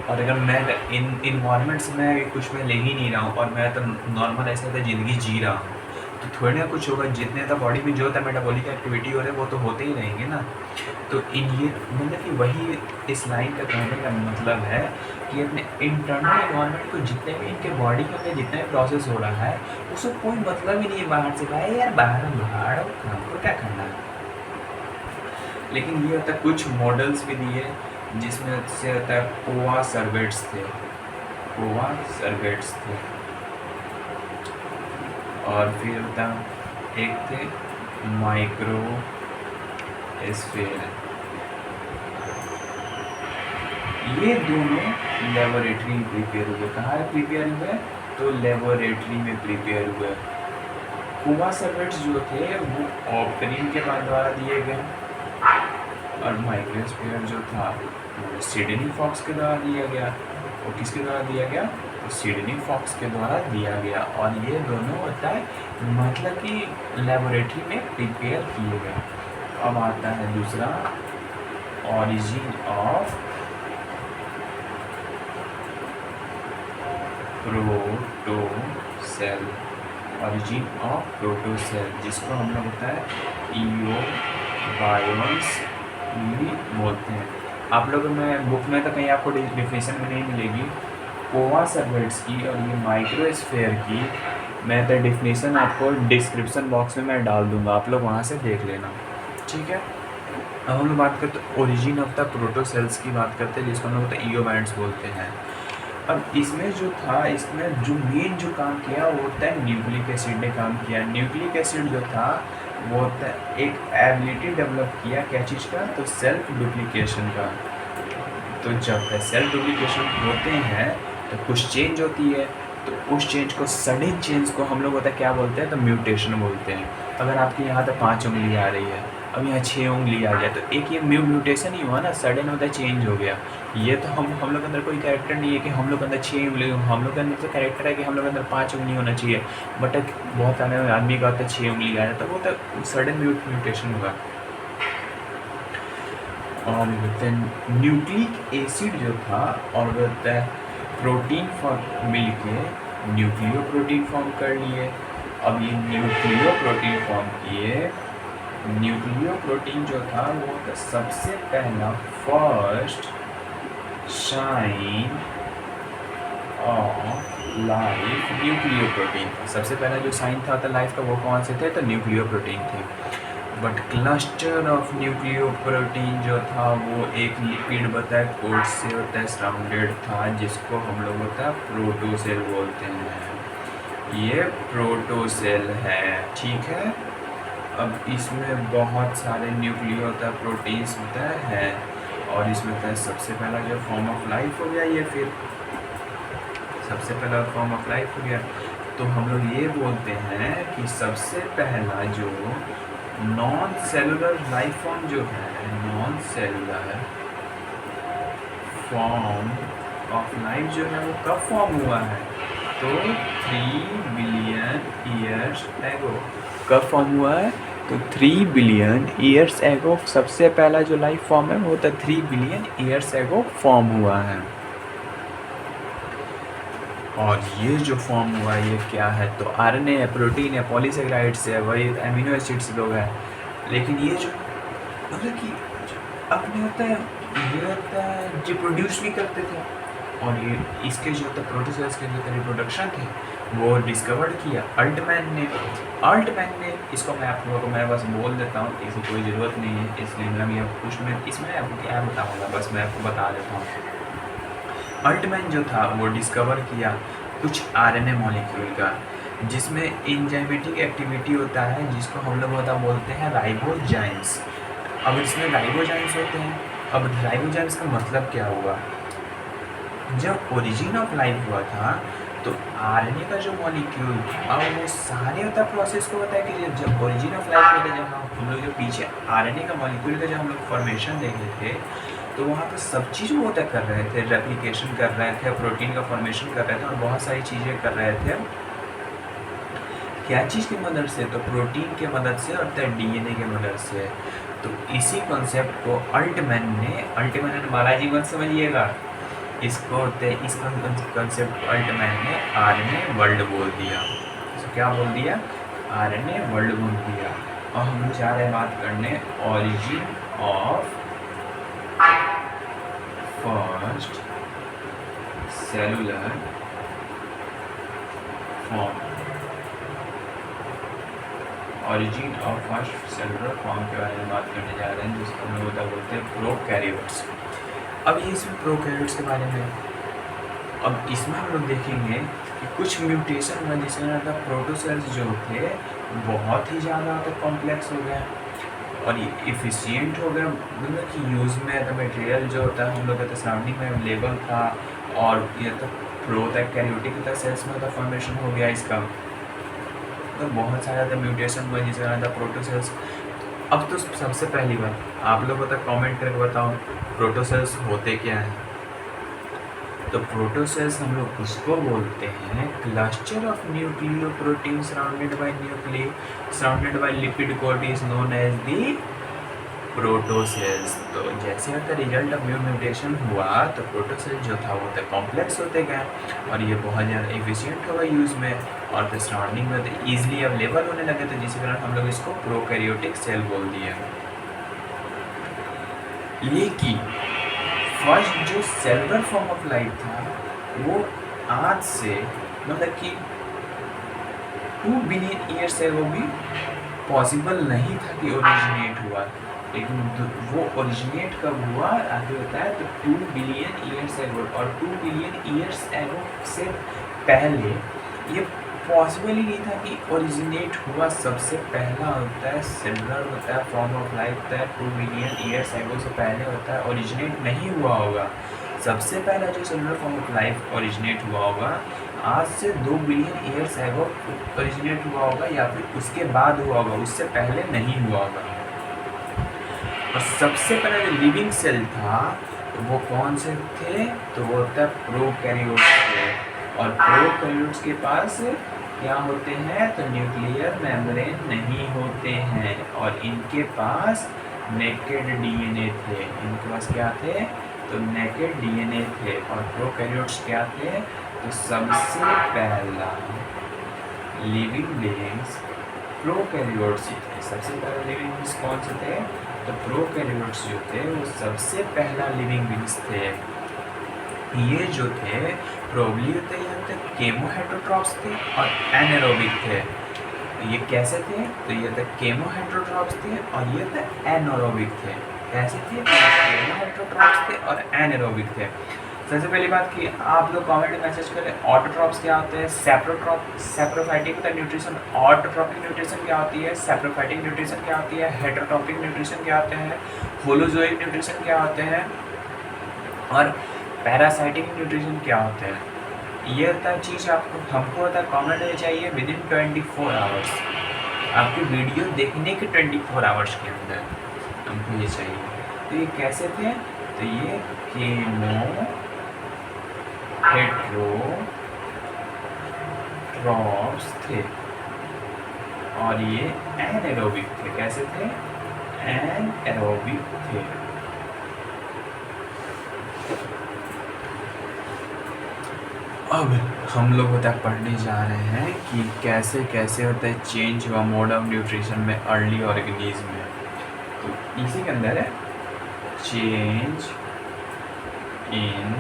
S1: और अगर मैं इन इन्वायरमेंट से मैं कुछ मैं ले ही नहीं रहा हूँ और मैं तो नॉर्मल ऐसे तो ज़िंदगी जी रहा हूँ, तो थोड़ी ना कुछ होगा। जितने तो बॉडी में जो होता है मेटाबॉलिक एक्टिविटी हो रहा है वो तो होते ही रहेंगे ना। तो इन ये मतलब कि वही इस लाइन का कहने का मतलब है कि अपने इंटरनल इन्वायरमेंट को जितने भी इनके बॉडी के अंदर जितने भी प्रोसेस हो रहा है उसको कोई मतलब ही नहीं है बाहर से, भाई यार बाहर हमको क्या करना है। लेकिन ये होता है कुछ मॉडल्स भी दिए जिसमें से होता है कोवा सर्वेट्स थे, और फिर होता एक थे माइक्रो स्फीयर। ये दोनों लेबोरेटरी में प्रिपेयर हुए। कहाँ प्रिपेयर हुए? तो लेबोरेटरी में प्रिपेयर हुए। कोवा सर्वेट्स जो थे वो ऑपरिन के द्वारा दिए गए, और माइक्रोस्फीयर जो था वो सिडनी फॉक्स के द्वारा दिया गया। और किसके द्वारा दिया गया? तो सिडनी फॉक्स के द्वारा दिया गया। और ये दोनों होता है मतलब कि लेबोरेटरी में प्रिपेयर किए गए। अब आता है दूसरा, ऑरिजिन ऑफ प्रोटोसेल। ऑरिजिन ऑफ प्रोटोसेल जिसको हम लोग होता है इओबायोन्स भी बोलते हैं। आप लोग में बुक में तो कहीं आपको डिफिनेशन में नहीं मिलेगी कोवा सर्वेट्स की और ये माइक्रोस्फीयर की। मैं तो डिफिनेशन आपको डिस्क्रिप्शन बॉक्स में मैं डाल दूंगा, आप लोग वहाँ से देख लेना, ठीक है। अब हम लोग बात करते हैं ओरिजिन ऑफ द प्रोटोसेल्स की बात करते हैं, जिसको हम लोग इओबायोन्स बोलते हैं। अब इसमें जो था, इसमें जो मेन जो काम किया वो होता है न्यूक्लिक एसिड ने काम किया। न्यूक्लिक एसिड जो था वो होता है एक एबिलिटी डेवलप किया, क्या चीज़ का? तो सेल्फ डुप्लीकेशन का। तो जब सेल्फ डुप्लीकेशन होते हैं तो कुछ चेंज होती है, तो उस चेंज को, सडन चेंज को हम लोग होता है क्या बोलते हैं? तो म्यूटेशन बोलते हैं। अगर आपके यहाँ तो 5 उंगली आ रही है, अब यहाँ 6 उंगली आ गया, तो एक ये म्यूटेशन ही हुआ ना, सडन होता है चेंज हो गया। ये तो हम लोग के अंदर कोई कैरेक्टर नहीं है कि हम लोग के अंदर 6 उंगली, हम लोग के अंदर तो कैरेक्टर है कि हम लोग के अंदर 5 उंगली होना चाहिए। बट बहुत सारे आदमी का होता है 6 उंगली आ जाता है, वो तो सडन म्यूटेशन होगा। और न्यूक्लिक एसिड जो था और होता है प्रोटीन फॉर्म मिल के न्यूक्लियो प्रोटीन फॉर्म कर लिए। अब ये न्यूक्लियो प्रोटीन फॉर्म किए। न्यूक्लियो प्रोटीन जो था वो सबसे पहला first sign of life nucleoprotein था। सबसे पहला जो साइन था लाइफ का वो कौन से थे? तो न्यूक्लियो प्रोटीन थे। But cluster of nucleo protein जो था वो एक लिपिड बताए कोट से होता है सराउंडेड था, जिसको हम लोग होता है प्रोटोसेल बोलते हैं। ये प्रोटोसेल है, ठीक है। अब इसमें बहुत सारे न्यूक्लियो होता है प्रोटीन्स होता है, और इसमें होता है सबसे पहला जो फॉर्म ऑफ लाइफ हो गया, ये फिर सबसे पहला फॉर्म ऑफ लाइफ हो गया। तो हम लोग ये बोलते हैं कि सबसे पहला जो नॉन सेलुलर लाइफ फॉर्म जो है, non cellular form of life जो है वो कब फॉर्म हुआ है? तो 3 बिलियन ईयर्स एगो। कब फॉर्म हुआ है? तो 3 बिलियन ईयर्स एगो सबसे पहला जो लाइफ फॉर्म है वो तो 3 बिलियन ईयर्स एगो फॉर्म हुआ है। और ये जो फॉर्म हुआ ये क्या है, तो आरएनए है, प्रोटीन है, पॉलीसेकेराइड्स है, वही एमिनो एसिड्स लोग हैं। लेकिन ये जो मतलब कि अपने होता है, ये होता है जो प्रोड्यूस भी करते थे, और ये इसके जो होता है प्रोटोसेल्स के जो रिप्रोडक्शन थे वो डिस्कवर्ड किया अल्टमैन ने। इसको मैं आप लोगों को मैं बस बोल देता हूँ, इसकी कोई ज़रूरत नहीं है, इसलिए मैं भी आपको कुछ में इसमें आपको क्या बताऊँगा, बस मैं आपको बता देता हूँ। अल्टमैन जो था वो डिस्कवर किया कुछ आरएनए मॉलिक्यूल का, जिसमें एंजाइमेटिक एक्टिविटी होता है, जिसको हम लोग बोलते हैं राइबोजाइम्स। अब इसमें राइबोजाइम्स होते हैं। अब राइबोजाइम्स का मतलब क्या हुआ, जब ओरिजिन ऑफ लाइफ हुआ था तो आरएनए का जो मॉलिक्यूल था वो सारे होता प्रोसेस को बताया कि जब ओरिजिन ऑफ लाइफ होता है, जब हम लोग जो पीछे आरएनए का मॉलिक्यूल का जब हम लोग फॉर्मेशन देखे थे तो वहाँ पर सब चीज़ वो तय कर रहे थे, रेप्लिकेशन कर रहे थे, प्रोटीन का फॉर्मेशन कर रहे थे और बहुत सारी चीज़ें कर रहे थे। क्या चीज़ की मदद से, तो प्रोटीन के मदद से और डीएनए के मदद से। तो इसी कॉन्सेप्ट को अल्टमैन ने बालाजी मत समझिएगा, इसको इस कॉन्सेप्ट को अल्टमैन ने आरएनए वर्ल्ड बोल दिया। इसको क्या बोल दिया, आरएनए वर्ल्ड बोल दिया। और हम जा रहे हैं बात करने origin of first cellular form, origin of first cellular form के बारे में बात करने जा रहे हैं, जिसको हम लोग बोलते हैं प्रोकैरियोट्स। अब ये इसमें प्रोकैरियोट्स के बारे में, अब इसमें हम लोग देखेंगे कि कुछ म्यूटेशन हुआ जिसके अंदर प्रोटोसेल्स जो थे बहुत ही ज़्यादा तो कॉम्प्लेक्स हो गए और ये इफ़िशियंट हो गया, मतलब कि यूज़ में तो मटेरियल जो होता है हम लोग का सराउंडिंग में अवेलेबल था, और ये तो प्रोकैरियोटिक सेल्स में तो फॉर्मेशन हो गया इसका, तो बहुत सारा तो म्यूटेशन हुआ जिसके अंदर प्रोटोसेल्स। अब तो सबसे पहली बात आप लोग बता कमेंट करके बताओ प्रोटोसेल्स होते क्या हैं। तो प्रोटोसेल्स हम लोग उसको बोलते हैं cluster of nucleoprotein surrounded by lipid coat is known as the protocells. तो जैसे होता रिजल्ट ऑफ म्यूटेशन हुआ तो प्रोटोसेल जो था वो तो कॉम्प्लेक्स होते गए और ये बहुत ज़्यादा एफिशिएंट होगा यूज़ में, और फिर सराउंडिंग में तो ईजिली अवेलेबल होने लगे, तो जिसके कारण हम लोग इसको प्रोकैरियोटिक सेल बोल दिया। लेकिन फर्स्ट जो सेलुलर फॉर्म ऑफ लाइफ था वो आज से मतलब कि 2 बिलियन ईयर्स एगो भी पॉसिबल नहीं था कि ओरिजिनेट हुआ, लेकिन वो ओरिजिनेट कब हुआ आगे होता है तो 2 बिलियन ईयर्स एगो, और 2 बिलियन ईयर्स एगो से पहले ये पॉसिबल ही नहीं था कि ओरिजिनेट हुआ। सबसे पहला होता है सेलुलर होता है फॉर्म ऑफ लाइफ होता है 2 बिलियन ईयर्स एगो से पहले होता है, ओरिजिनेट नहीं हुआ होगा। सबसे पहला जो cellular form of life originate हुआ होगा आज से 2 बिलियन ईयर्स एगो ओरिजिनेट हुआ होगा, या फिर उसके बाद हुआ होगा, उससे पहले नहीं हुआ होगा। और सबसे पहला जो लिविंग सेल था तो वो कौन से थे, तो वो होता है प्रोकैरियोट्स थे, और प्रोकैरियोट्स के पास क्या होते हैं तो न्यूक्लियर मेम्ब्रेन नहीं होते हैं, और इनके पास नेकेड डीएनए थे। इनके पास क्या थे तो नेकेड डीएनए थे। और प्रोकैरियोट्स क्या थे तो सबसे पहला लिविंग बीइंग्स प्रोकैरियोट्स ही थे। सबसे पहला लिविंग बीइंग्स कौन से थे तो प्रोकैरियोट्स जो थे वो सबसे पहला लिविंग बीइंग्स थे। ये जो थे प्रोबब्ली होते हैं केमोहेटरोट्रॉप्स थे और एनारोबिक थे। ये कैसे थे तो ये थे केमोहेटरोट्रॉप्स थे और ये थे एनारोबिक थे। कैसे थे केमोहेटरोट्रॉप्स थे और एनारोबिक थे। सबसे पहली बात कि आप लोग कमेंट में मैसेज करें ऑटोट्रॉप्स क्या होते हैं, सेप्रोफाइटिक न्यूट्रिशन, ऑटोट्रॉपिक न्यूट्रिशन क्या होती है, सेप्रोफाइटिक न्यूट्रिशन क्या होती है, हेटेरोट्रॉपिक न्यूट्रिशन क्या होते हैं, होलोजोइक न्यूट्रिशन क्या होते हैं, और पैरासाइटिक न्यूट्रिशन क्या होते हैं। ये होता है चीज़ आपको हमको होता है कमेंट में चाहिए विदिन 24 आवर्स। आपकी वीडियो देखने के 24 आवर्स के अंदर हमको ये चाहिए। तो ये कैसे थे तो ये हेटेरोट्रॉप्स थे और ये एनारोबिक थे। कैसे थे एनारोबिक थे। अब हम लोग होता है पढ़ने जा रहे हैं कि कैसे कैसे होता है चेंज हुआ मोड ऑफ न्यूट्रिशन में अर्ली ऑर्गेनिज्म में। तो इसी के अंदर है change in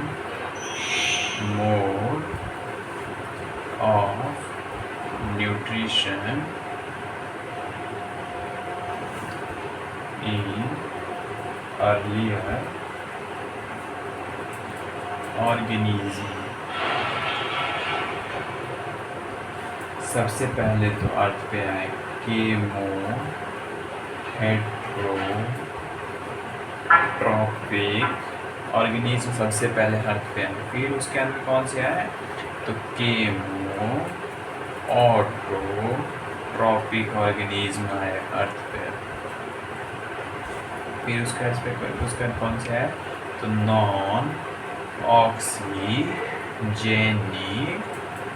S1: mode of nutrition in earlier organism. सबसे पहले तो अर्थ पे आए केमो हेट्रोट्रॉपिक ऑर्गेनिज्म सबसे पहले अर्थ पे आए। फिर उसके अंदर कौन से आए तो केमो ऑटोट्रॉपिक ऑर्गेनिज्म आए अर्थ पे। फिर उसका कौन से आए तो non oxygenic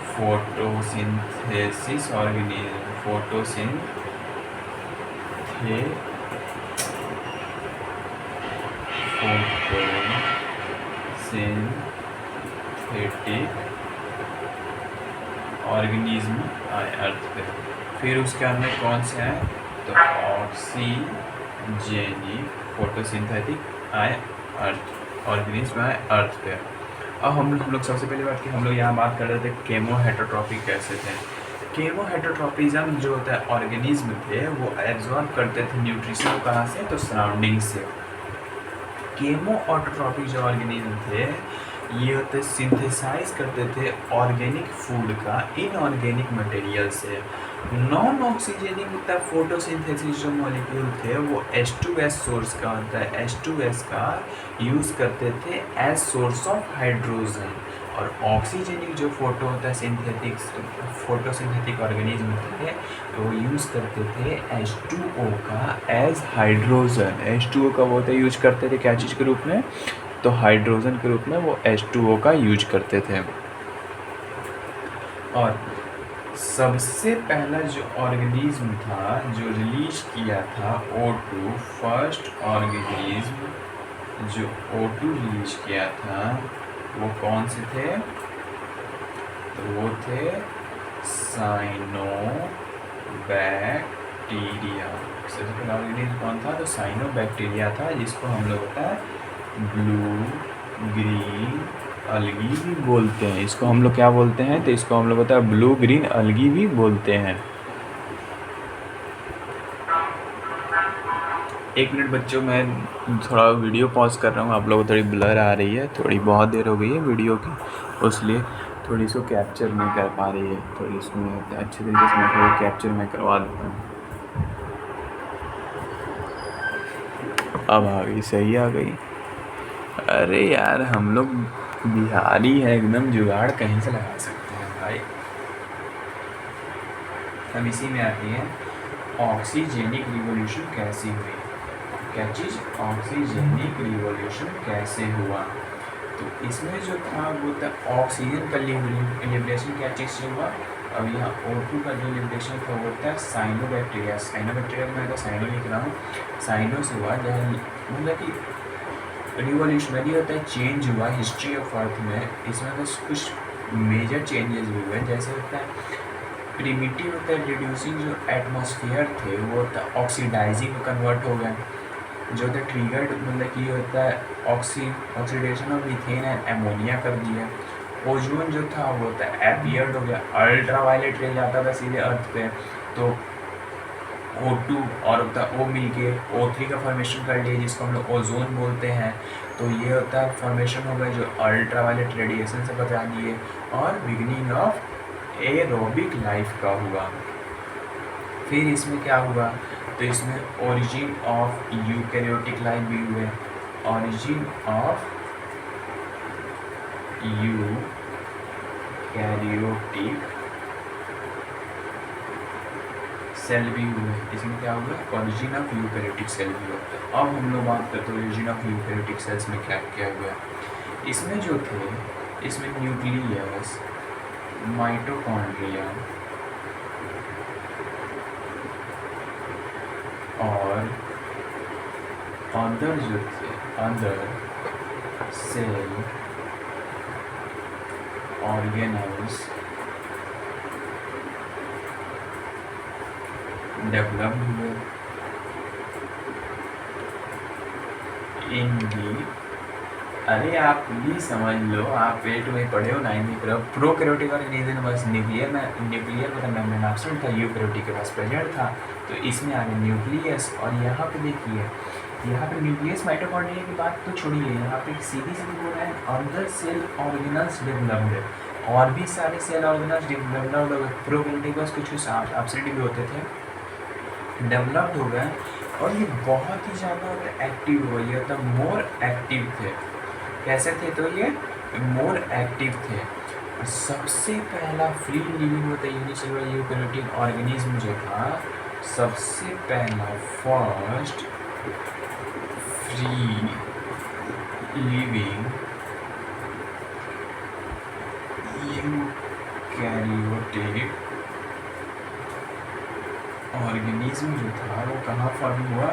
S1: photosynthesis organism photosynthetic organism आए अर्थ पे। फिर उसके अंदर कौन से आए तो ऑक्सीजेनिक फोटोसिंथेटिक आए अर्थ ऑर्गेनिज्म आए अर्थ पे। अब हम लोग सबसे पहली बात कि हम लोग यहाँ बात कर रहे थे केमो हेट्रोट्रॉपिक कैसे थे। केमो हेट्रोट्रॉपिज्म जो होता है ऑर्गेनिज्म थे वो एब्जॉर्ब करते थे न्यूट्रिशन को कहाँ से तो सराउंडिंग से। केमो ऑटोट्रॉपिक जो ऑर्गेनिज्म थे ये होते सिंथेसाइज करते थे ऑर्गेनिक फूड का इनऑर्गेनिक मटेरियल से। नॉन ऑक्सीजेनिक होता है फोटोसिंथेसिस जो मॉलिक्यूल थे वो H2S सोर्स का होता है, H2S का यूज़ करते थे एज सोर्स ऑफ हाइड्रोजन। और ऑक्सीजेनिक जो फोटो होता है फोटोसिंथेटिक ऑर्गेनिज्म थे तो वो यूज़ करते थे H2O का एज हाइड्रोजन। H2O का वो होता है यूज करते थे क्या चीज़ के रूप में तो हाइड्रोजन के रूप में वो H2O का यूज करते थे। और सबसे पहला जो ऑर्गेनिज्म था जो रिलीज किया था O2 फर्स्ट ऑर्गेनिज्म जो O2 रिलीज किया था वो कौन से थे तो वो थे साइनोबैक्टीरिया। सबसे पहला ऑर्गेनिज्म कौन था तो साइनोबैक्टीरिया था जिसको हम लोग होता है ब्लू ग्रीन अलगी भी बोलते हैं। इसको हम लोग क्या बोलते हैं तो इसको हम लोग होता है ब्लू ग्रीन अलगी भी बोलते हैं। एक मिनट बच्चों मैं थोड़ा वीडियो पॉज कर रहा हूँ, आप लोगों को थोड़ी ब्लर आ रही है, थोड़ी बहुत देर हो गई है वीडियो की उसलिए थोड़ी इसको कैप्चर नहीं कर पा रही है। थोड़ी इसमें अच्छे तरीके से मैं थोड़ी कैप्चर मैं करवा देता हूँ। अब आ गई, सही आ गई। अरे यार हम लोग बिहारी है एकदम, जुगाड़ कहीं से लगा सकते हैं भाई। अब इसी में आती है ऑक्सीजेनिक रिवॉल्यूशन कैसी हुई। क्या चीज़ ऑक्सीजेनिक रिवॉल्यूशन कैसे हुआ तो इसमें जो था वो था ऑक्सीजन का लिबरेशन क्या चीज़ से हुआ। अब यहाँ O2 का जो लिबरेशन था वो था साइनोबैक्टीरिया में तो साइनो लिख रहा हूँ, साइनो से हुआ जहाँ मतलब कि रिवॉल्यूशनरी होता है चेंज हुआ हिस्ट्री ऑफ अर्थ में। इसमें बस कुछ मेजर चेंजेस भी हुए जैसे होता है प्रिमिटिव होता है रिड्यूसिंग जो एटमॉस्फेयर थे वो होता है ऑक्सीडाइजिंग में कन्वर्ट हो गया। जो होता है ट्रिगर्ड मतलब कि होता है oxidation of methane and ammonia कर दिया। ओजोन जो था वो होता है एपियर्ड हो गया, अल्ट्रा वायलेट रे जाता था सीधे अर्थ पे तो O2 और होता है O मिलके O3 का फॉर्मेशन कर लिया जिसको हम लोग ओजोन बोलते हैं। तो ये होता है फॉर्मेशन हो गया जो अल्ट्रा वायलेट रेडिएशन से बचा दिए और बिगिनिंग ऑफ एरोबिक लाइफ का हुआ। फिर इसमें क्या हुआ तो इसमें ओरिजिन ऑफ यूकैरियोटिक लाइफ भी हुए, ओरिजिन ऑफ यूकैरियोटिक सेल भी हुए। इसमें क्या हुआ ओरिजिन ऑफ यूकैरियोटिक सेल भी हुआ। अब हम लोग बात करते हैं ओरिजिन ऑफ यूकैरियोटिक सेल्स में क्या क्या हुआ। इसमें जो थे इसमें न्यूक्लियस माइटोकॉन्ड्रिया और अदर जो थे अदर सेल ऑर्गेनाइज डेवलप्ड हुए इन दी, अरे आप भी समझ लो, आप पेट में पढ़े हो 9वीं तरफ, प्रोकैरियोटिक ऑर्गेनिज्म बस न्यूक्लियर मतलब मेम्ब्रेन एब्सेंट था, यूकैरियोटिक के पास प्रेजेंट था। तो इसमें आ गया न्यूक्लियस, और यहाँ पे देखिए, यहाँ पे न्यूक्लियस माइटोकॉन्ड्रिया की बात तो छोड़िए, यहाँ पे सीधी सीधी बोल रहे हैं अदर सेल ऑर्गेनल्स डेवलप्ड, और भी सारे सेल ऑर्गेनल्स डेवलप्ड, प्रोकैरियोटिक बस कुछ एब्सेंट भी होते थे, डेवलप्ड हो गए, और ये बहुत ही ज़्यादा एक्टिव हो गए, मतलब मोर एक्टिव थे। कैसे थे? तो ये मोर एक्टिव थे। और सबसे पहला फ्री लिविंग होता है यूनिसेलुलर यूकैरियोटिक ऑर्गेनिज्म जो था, सबसे पहला first free living eukaryotic organism जो था वो कहाँ फॉर्म हुआ?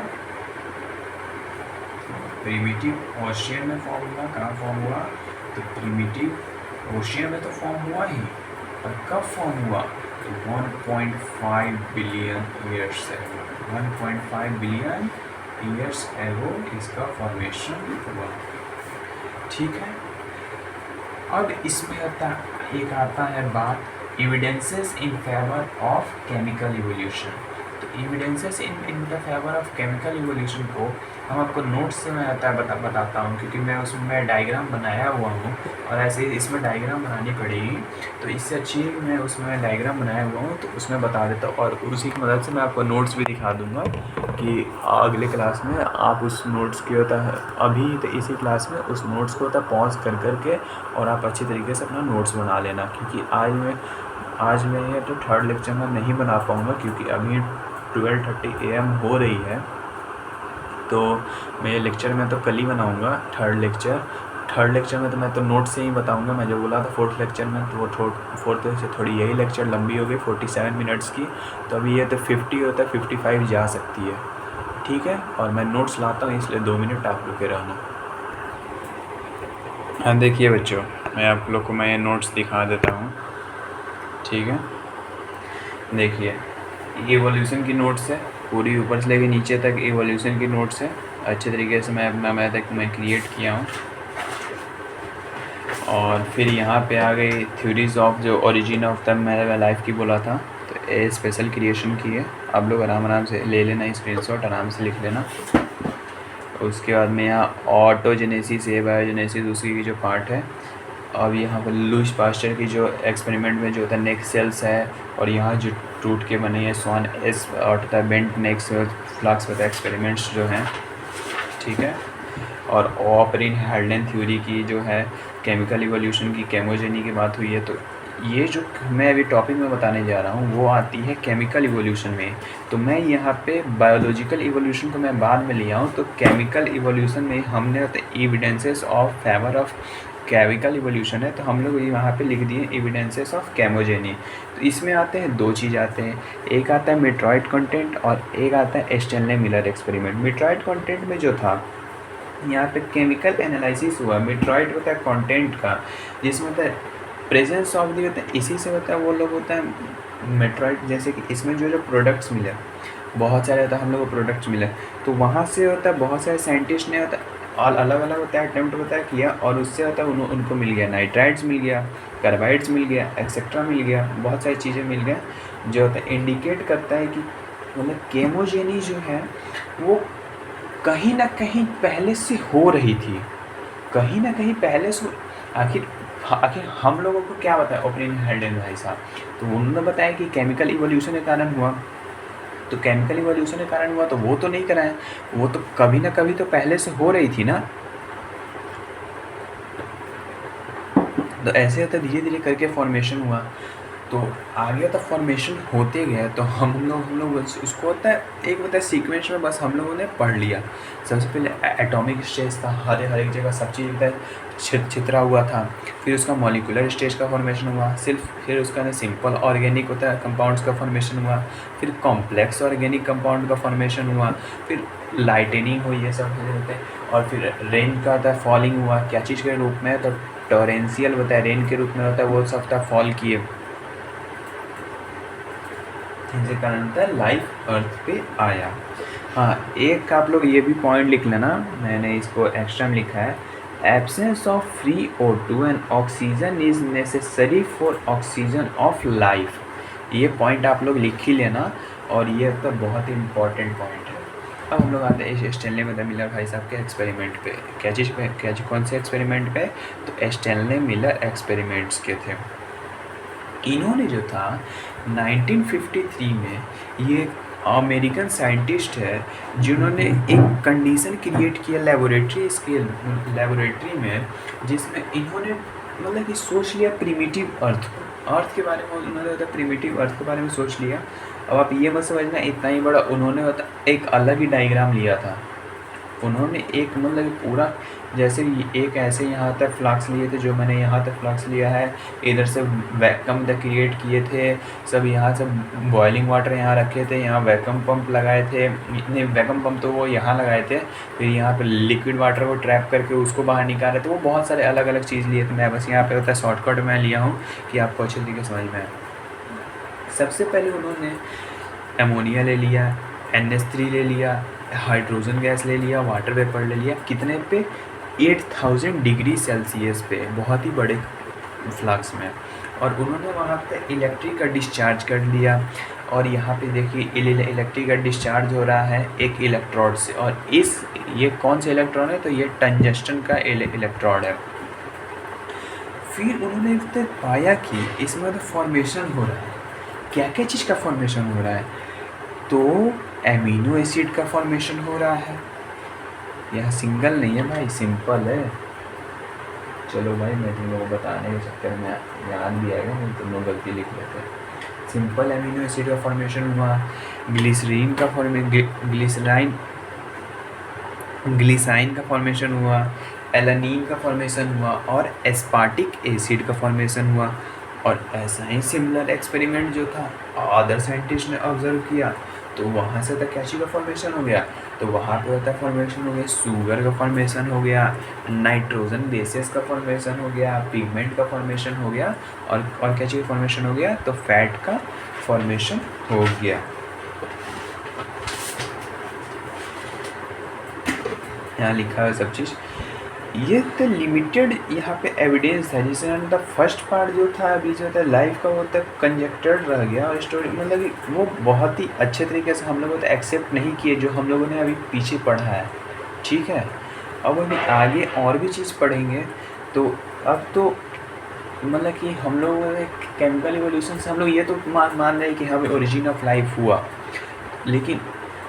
S1: प्रिमिटिव ओशियन में फॉर्म हुआ। कहाँ फॉर्म हुआ? तो प्रिमिटिव ओशियन में तो फॉर्म हुआ ही, और कब फॉर्म हुआ? तो 1.5 billion years ago, 1.5 billion years ago इसका फॉर्मेशन हुआ। ठीक है। अब इसमें एक आता है बात evidences in favour of chemical evolution. तो evidences in the favour of chemical evolution को हम आपको नोट्स से मैं बताता हूँ, क्योंकि मैं उसमें डायग्राम बनाया हुआ हूँ, और ऐसे ही इसमें डायग्राम बनानी पड़ेगी, तो इससे अच्छी मैं उसमें डायग्राम बनाया हुआ हूँ तो उसमें बता देता हूँ, और उसी की मदद से मैं आपको नोट्स भी दिखा दूँगा कि अगले क्लास में आप उस नोट्स की होता है, अभी तो इसी क्लास में उस नोट्स को होता है पॉज कर के, और आप अच्छी तरीके से अपना नोट्स बना लेना, क्योंकि आज मैं ये तो थर्ड लेक्चर में नहीं बना पाऊँगा, क्योंकि अभी 12:30 AM हो रही है, तो मैं ये लेक्चर में तो कल ही बनाऊँगा थर्ड लेक्चर में तो मैं तो नोट से ही बताऊँगा। मैं जो बोला था फोर्थ लेक्चर में, तो वो फोर्थ से थोड़ी यही लेक्चर लंबी हो गई 47 मिनट्स की, तो अभी ये तो 50 होता है, 55 जा सकती है। ठीक है, और मैं नोट्स लाता हूँ, इसलिए 2 मिनट आप रुके रहना। हाँ देखिए बच्चों, मैं आप लोग को मैं ये नोट्स दिखा देता हूँ। ठीक है, देखिए ये इवोल्यूशन की नोट्स है, पूरी ऊपर से लेके नीचे तक इवोल्यूशन की नोट्स है। अच्छे तरीके से मैं अपना मैं क्रिएट किया हूँ, और फिर यहाँ पे आ गई थ्योरीज ऑफ जो ओरिजिन ऑफ द मेरा लाइफ की बोला था, तो ये स्पेशल क्रिएशन की है। आप लोग आराम से ले लेना स्क्रीनशॉट, आराम से लिख लेना। उसके बाद में यहाँ ऑटोजेनेसिस, बायोजेनेसिस उसी की जो पार्ट है। अब यहाँ पर लुईस पास्चर की जो एक्सपेरिमेंट में जो होता है नेक सेल्स है, और यहाँ जो टूट के बने हैं स्वान एस और बेंट नेक्स फ्लक्स होता है एक्सपेरिमेंट्स जो हैं। ठीक है, और ऑपरिन हेल्डेन थ्योरी की जो है केमिकल इवोल्यूशन की केमोजेनी की बात हुई है। तो ये जो मैं अभी टॉपिक में बताने जा रहा हूँ वो आती है केमिकल इवोल्यूशन में। तो मैं यहाँ पे बायोलॉजिकल इवोल्यूशन को मैं बाद में लिया हूँ, तो केमिकल इवोल्यूशन में हमने evidences of favour of chemical evolution है, तो हम लोग यहाँ पे लिख दिए एविडेंसेस ऑफ केमोजेनी। तो इसमें आते हैं 2 चीज़ आते हैं, एक आता है मेट्रॉइड कंटेंट और एक आता है Stanley Miller experiment. Meteoroid content में जो था यहाँ पे केमिकल एनालिसिस हुआ। मेट्रॉइड होता है कंटेंट का, जिसमें होता है प्रेजेंस ऑफ दी होता है, इसी से होता है वो लोग होता है मेट्रॉइड। जैसे कि इसमें जो प्रोडक्ट्स मिले बहुत सारे होता है, हम लोग को प्रोडक्ट्स मिले, तो वहाँ से होता है बहुत सारे साइंटिस्ट ने होता है और अलग अलग होता है अटेम्प्ट होता है किया, और उससे होता है उनको मिल गया नाइट्राइड्स मिल गया, कार्बाइड्स मिल गया, एक्सेट्रा मिल गया, बहुत सारी चीज़ें मिल गया, जो होता है इंडिकेट करता है कि मतलब केमोजेनी जो है वो कहीं ना कहीं पहले से हो रही थी, कहीं ना कहीं पहले से। आखिर हम लोगों को क्या बताया ओपनिंग हेल्डेन भाई साहब, तो उन्होंने बताया कि केमिकल इवोल्यूशन के कारण हुआ। तो केमिकल इवोल्यूशन के कारण हुआ तो वो तो नहीं कराए, वो तो कभी ना कभी तो पहले से हो रही थी ना। तो ऐसे होता धीरे धीरे करके फॉर्मेशन हुआ, तो आगे तो फॉर्मेशन होते गए। तो हम लोग उसको होता है एक होता है सीक्वेंस में बस हम लोगों ने पढ़ लिया। सबसे पहले एटॉमिक स्टेज था, हर एक जगह सब चीज़ होता है छितरा हुआ था। फिर उसका मॉलिक्यूलर स्टेज का फॉर्मेशन हुआ, फिर उसका ना सिंपल ऑर्गेनिक होता है कंपाउंड्स का फॉर्मेशन हुआ, फिर कॉम्प्लेक्स ऑर्गेनिक कंपाउंड का फॉर्मेशन हुआ, फिर लाइटनिंग हुई, ये सब होते हैं। और फिर रेन का था फॉलिंग हुआ, क्या चीज़ के रूप में, तो टॉरेंशियल होता है, रेन के रूप में होता है, वो सब था फॉल किए, जिसके कारण था लाइफ अर्थ पे आया। हाँ, एक आप लोग ये भी पॉइंट लिख लेना, मैंने इसको एक्स्ट्रा में लिखा है, absence of free O2 and oxygen is necessary for oxygen of life. ये पॉइंट आप लोग लिख ही लेना, और ये तो बहुत ही इम्पॉर्टेंट पॉइंट है। अब हम लोग आते हैं स्टैनली मिलर भाई साहब के एक्सपेरिमेंट पे। क्या चीज़ पे, कौन से एक्सपेरिमेंट पे? तो स्टैनली मिलर एक्सपेरिमेंट्स के थे। इन्होंने जो था 1953 में, ये अमेरिकन साइंटिस्ट है जिन्होंने एक कंडीशन क्रिएट किया लेबोरेटरी में, जिसमें इन्होंने मतलब कि सोच लिया प्रिमिटिव अर्थ के बारे में, उन्होंने होता प्रिमिटिव अर्थ के बारे में सोच लिया। अब आप ये मत समझना इतना ही बड़ा, उन्होंने होता एक अलग ही डायग्राम लिया था। उन्होंने एक मतलब पूरा, जैसे एक ऐसे यहाँ तक फ्लक्स लिए थे, जो मैंने यहाँ तक फ्लक्स लिया है, इधर से वैक्यूम तक क्रिएट किए थे सब, यहाँ से बॉइलिंग वाटर यहाँ रखे थे, यहाँ वैक्यूम पंप लगाए थे, इतने वैक्यूम पंप तो वो यहाँ लगाए थे, फिर यहाँ पे लिक्विड वाटर को ट्रैप करके उसको बाहर निकाल रहे थे, वो बहुत सारे अलग अलग चीज़ लिए थे। मैं बस यहाँ पे होता है शॉर्टकट में लिया हूँ कि आपको अच्छे तरीके समझ में आए। सबसे पहले उन्होंने अमोनिया ले लिया, NH3 ले लिया, हाइड्रोजन गैस ले लिया, वाटर वेपर ले लिया, कितने पे? 8000 डिग्री सेल्सियस पे, बहुत ही बड़े फ्लक्स में। और उन्होंने वहाँ पे इलेक्ट्रिक का डिस्चार्ज कर लिया, और यहाँ पे देखिए इलेक्ट्रिक का डिस्चार्ज हो रहा है एक इलेक्ट्रोड से, और ये कौन सा इलेक्ट्रॉन है? तो ये टंजस्टन का इलेक्ट्रोड है। फिर उन्होंने पाया कि इसमें तो फॉर्मेशन हो रहा है, क्या क्या चीज़ का फॉर्मेशन हो रहा है? तो एमिनो एसिड का फॉर्मेशन हो रहा है। यह सिंगल नहीं है भाई, सिंपल है। चलो भाई, मैं तुम लोगों को बताने के चक्कर में याद भी आएगा, नहीं तुम लोग गलती लिख लेते हैं। सिंपल एमिनो एसिड का फॉर्मेशन हुआ, ग्लिसरीन का ग्लिसाइन का फॉर्मेशन हुआ, एलानीन का फॉर्मेशन हुआ, और एस्पार्टिक एसिड का फॉर्मेशन हुआ। और ऐसा ही सिमिलर एक्सपेरिमेंट जो था अदर साइंटिस्ट ने ऑब्जर्व किया, तो वहाँ से तक क्या चीज़ का फॉर्मेशन हो गया? तो वहाँ पे होता है फॉर्मेशन हो गया, शुगर का फॉर्मेशन हो गया, नाइट्रोजन बेसेस का फॉर्मेशन हो गया, पिगमेंट का फॉर्मेशन हो गया, और क्या चीज़ का फॉर्मेशन हो गया? तो फैट का फॉर्मेशन हो गया। यहाँ लिखा है सब चीज़। ये तो लिमिटेड यहाँ पे एविडेंस है, जिससे द फर्स्ट पार्ट जो था अभी जो था लाइफ का, वो तक कंजेक्टेड रह गया, और स्टोरी मतलब कि वो बहुत ही अच्छे तरीके से हम लोगों ने एक्सेप्ट नहीं किए जो हम लोगों ने अभी पीछे पढ़ा है। ठीक है, अब अभी आगे और भी चीज़ पढ़ेंगे, तो अब तो मतलब कि हम लोग केमिकल इवोल्यूशन से हम लोग ये तो मान रहे हैं कि हमें ओरिजिन ऑफ लाइफ हुआ, लेकिन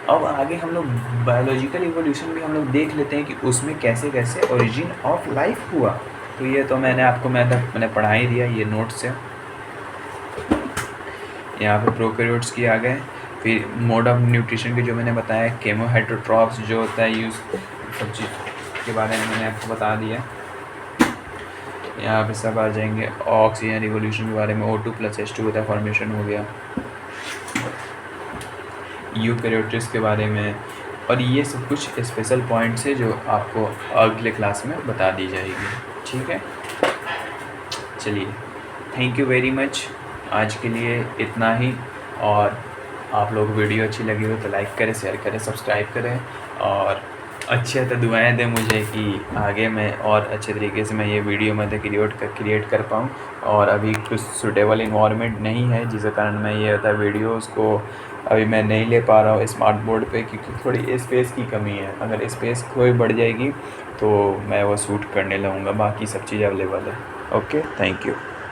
S1: अब आगे हम लोग बायोलॉजिकल इवोल्यूशन भी हम लोग देख लेते हैं कि उसमें कैसे कैसे ओरिजिन ऑफ लाइफ हुआ। तो ये तो मैंने पढ़ा ही दिया, ये नोट्स है। यहाँ पे प्रोकैरियोट्स की आ गए, फिर मोड ऑफ न्यूट्रिशन के जो मैंने बताया, केमो हेटरोट्रॉफ्स जो होता है यूज़, सब चीज़ के बारे में मैंने आपको बता दिया। यहाँ पे सब आ जाएंगे। ऑक्सीजन रिवोल्यूशन के बारे में, O2+H2 होता है, फॉर्मेशन हो गया, यूकैरियोट्स के बारे में, और ये सब कुछ स्पेशल पॉइंट्स है जो आपको अगले क्लास में बता दी जाएगी। ठीक है, चलिए, थैंक यू वेरी मच। आज के लिए इतना ही, और आप लोग वीडियो अच्छी लगी हो तो लाइक करें, शेयर करें, सब्सक्राइब करें, और अच्छे तो दुआएं दें मुझे कि आगे मैं और अच्छे तरीके से मैं ये वीडियो क्रिएट कर पाऊँ। और अभी कुछ सूटेबल इन्वायरमेंट नहीं है, जिसके कारण मैं ये होता है वीडियोज़ को अभी मैं नहीं ले पा रहा हूँ स्मार्ट बोर्ड पे, क्योंकि थोड़ी स्पेस की कमी है। अगर स्पेस कोई बढ़ जाएगी तो मैं वो शूट करने लगूँगा, बाकी सब चीज़ अवेलेबल है। Okay, thank you.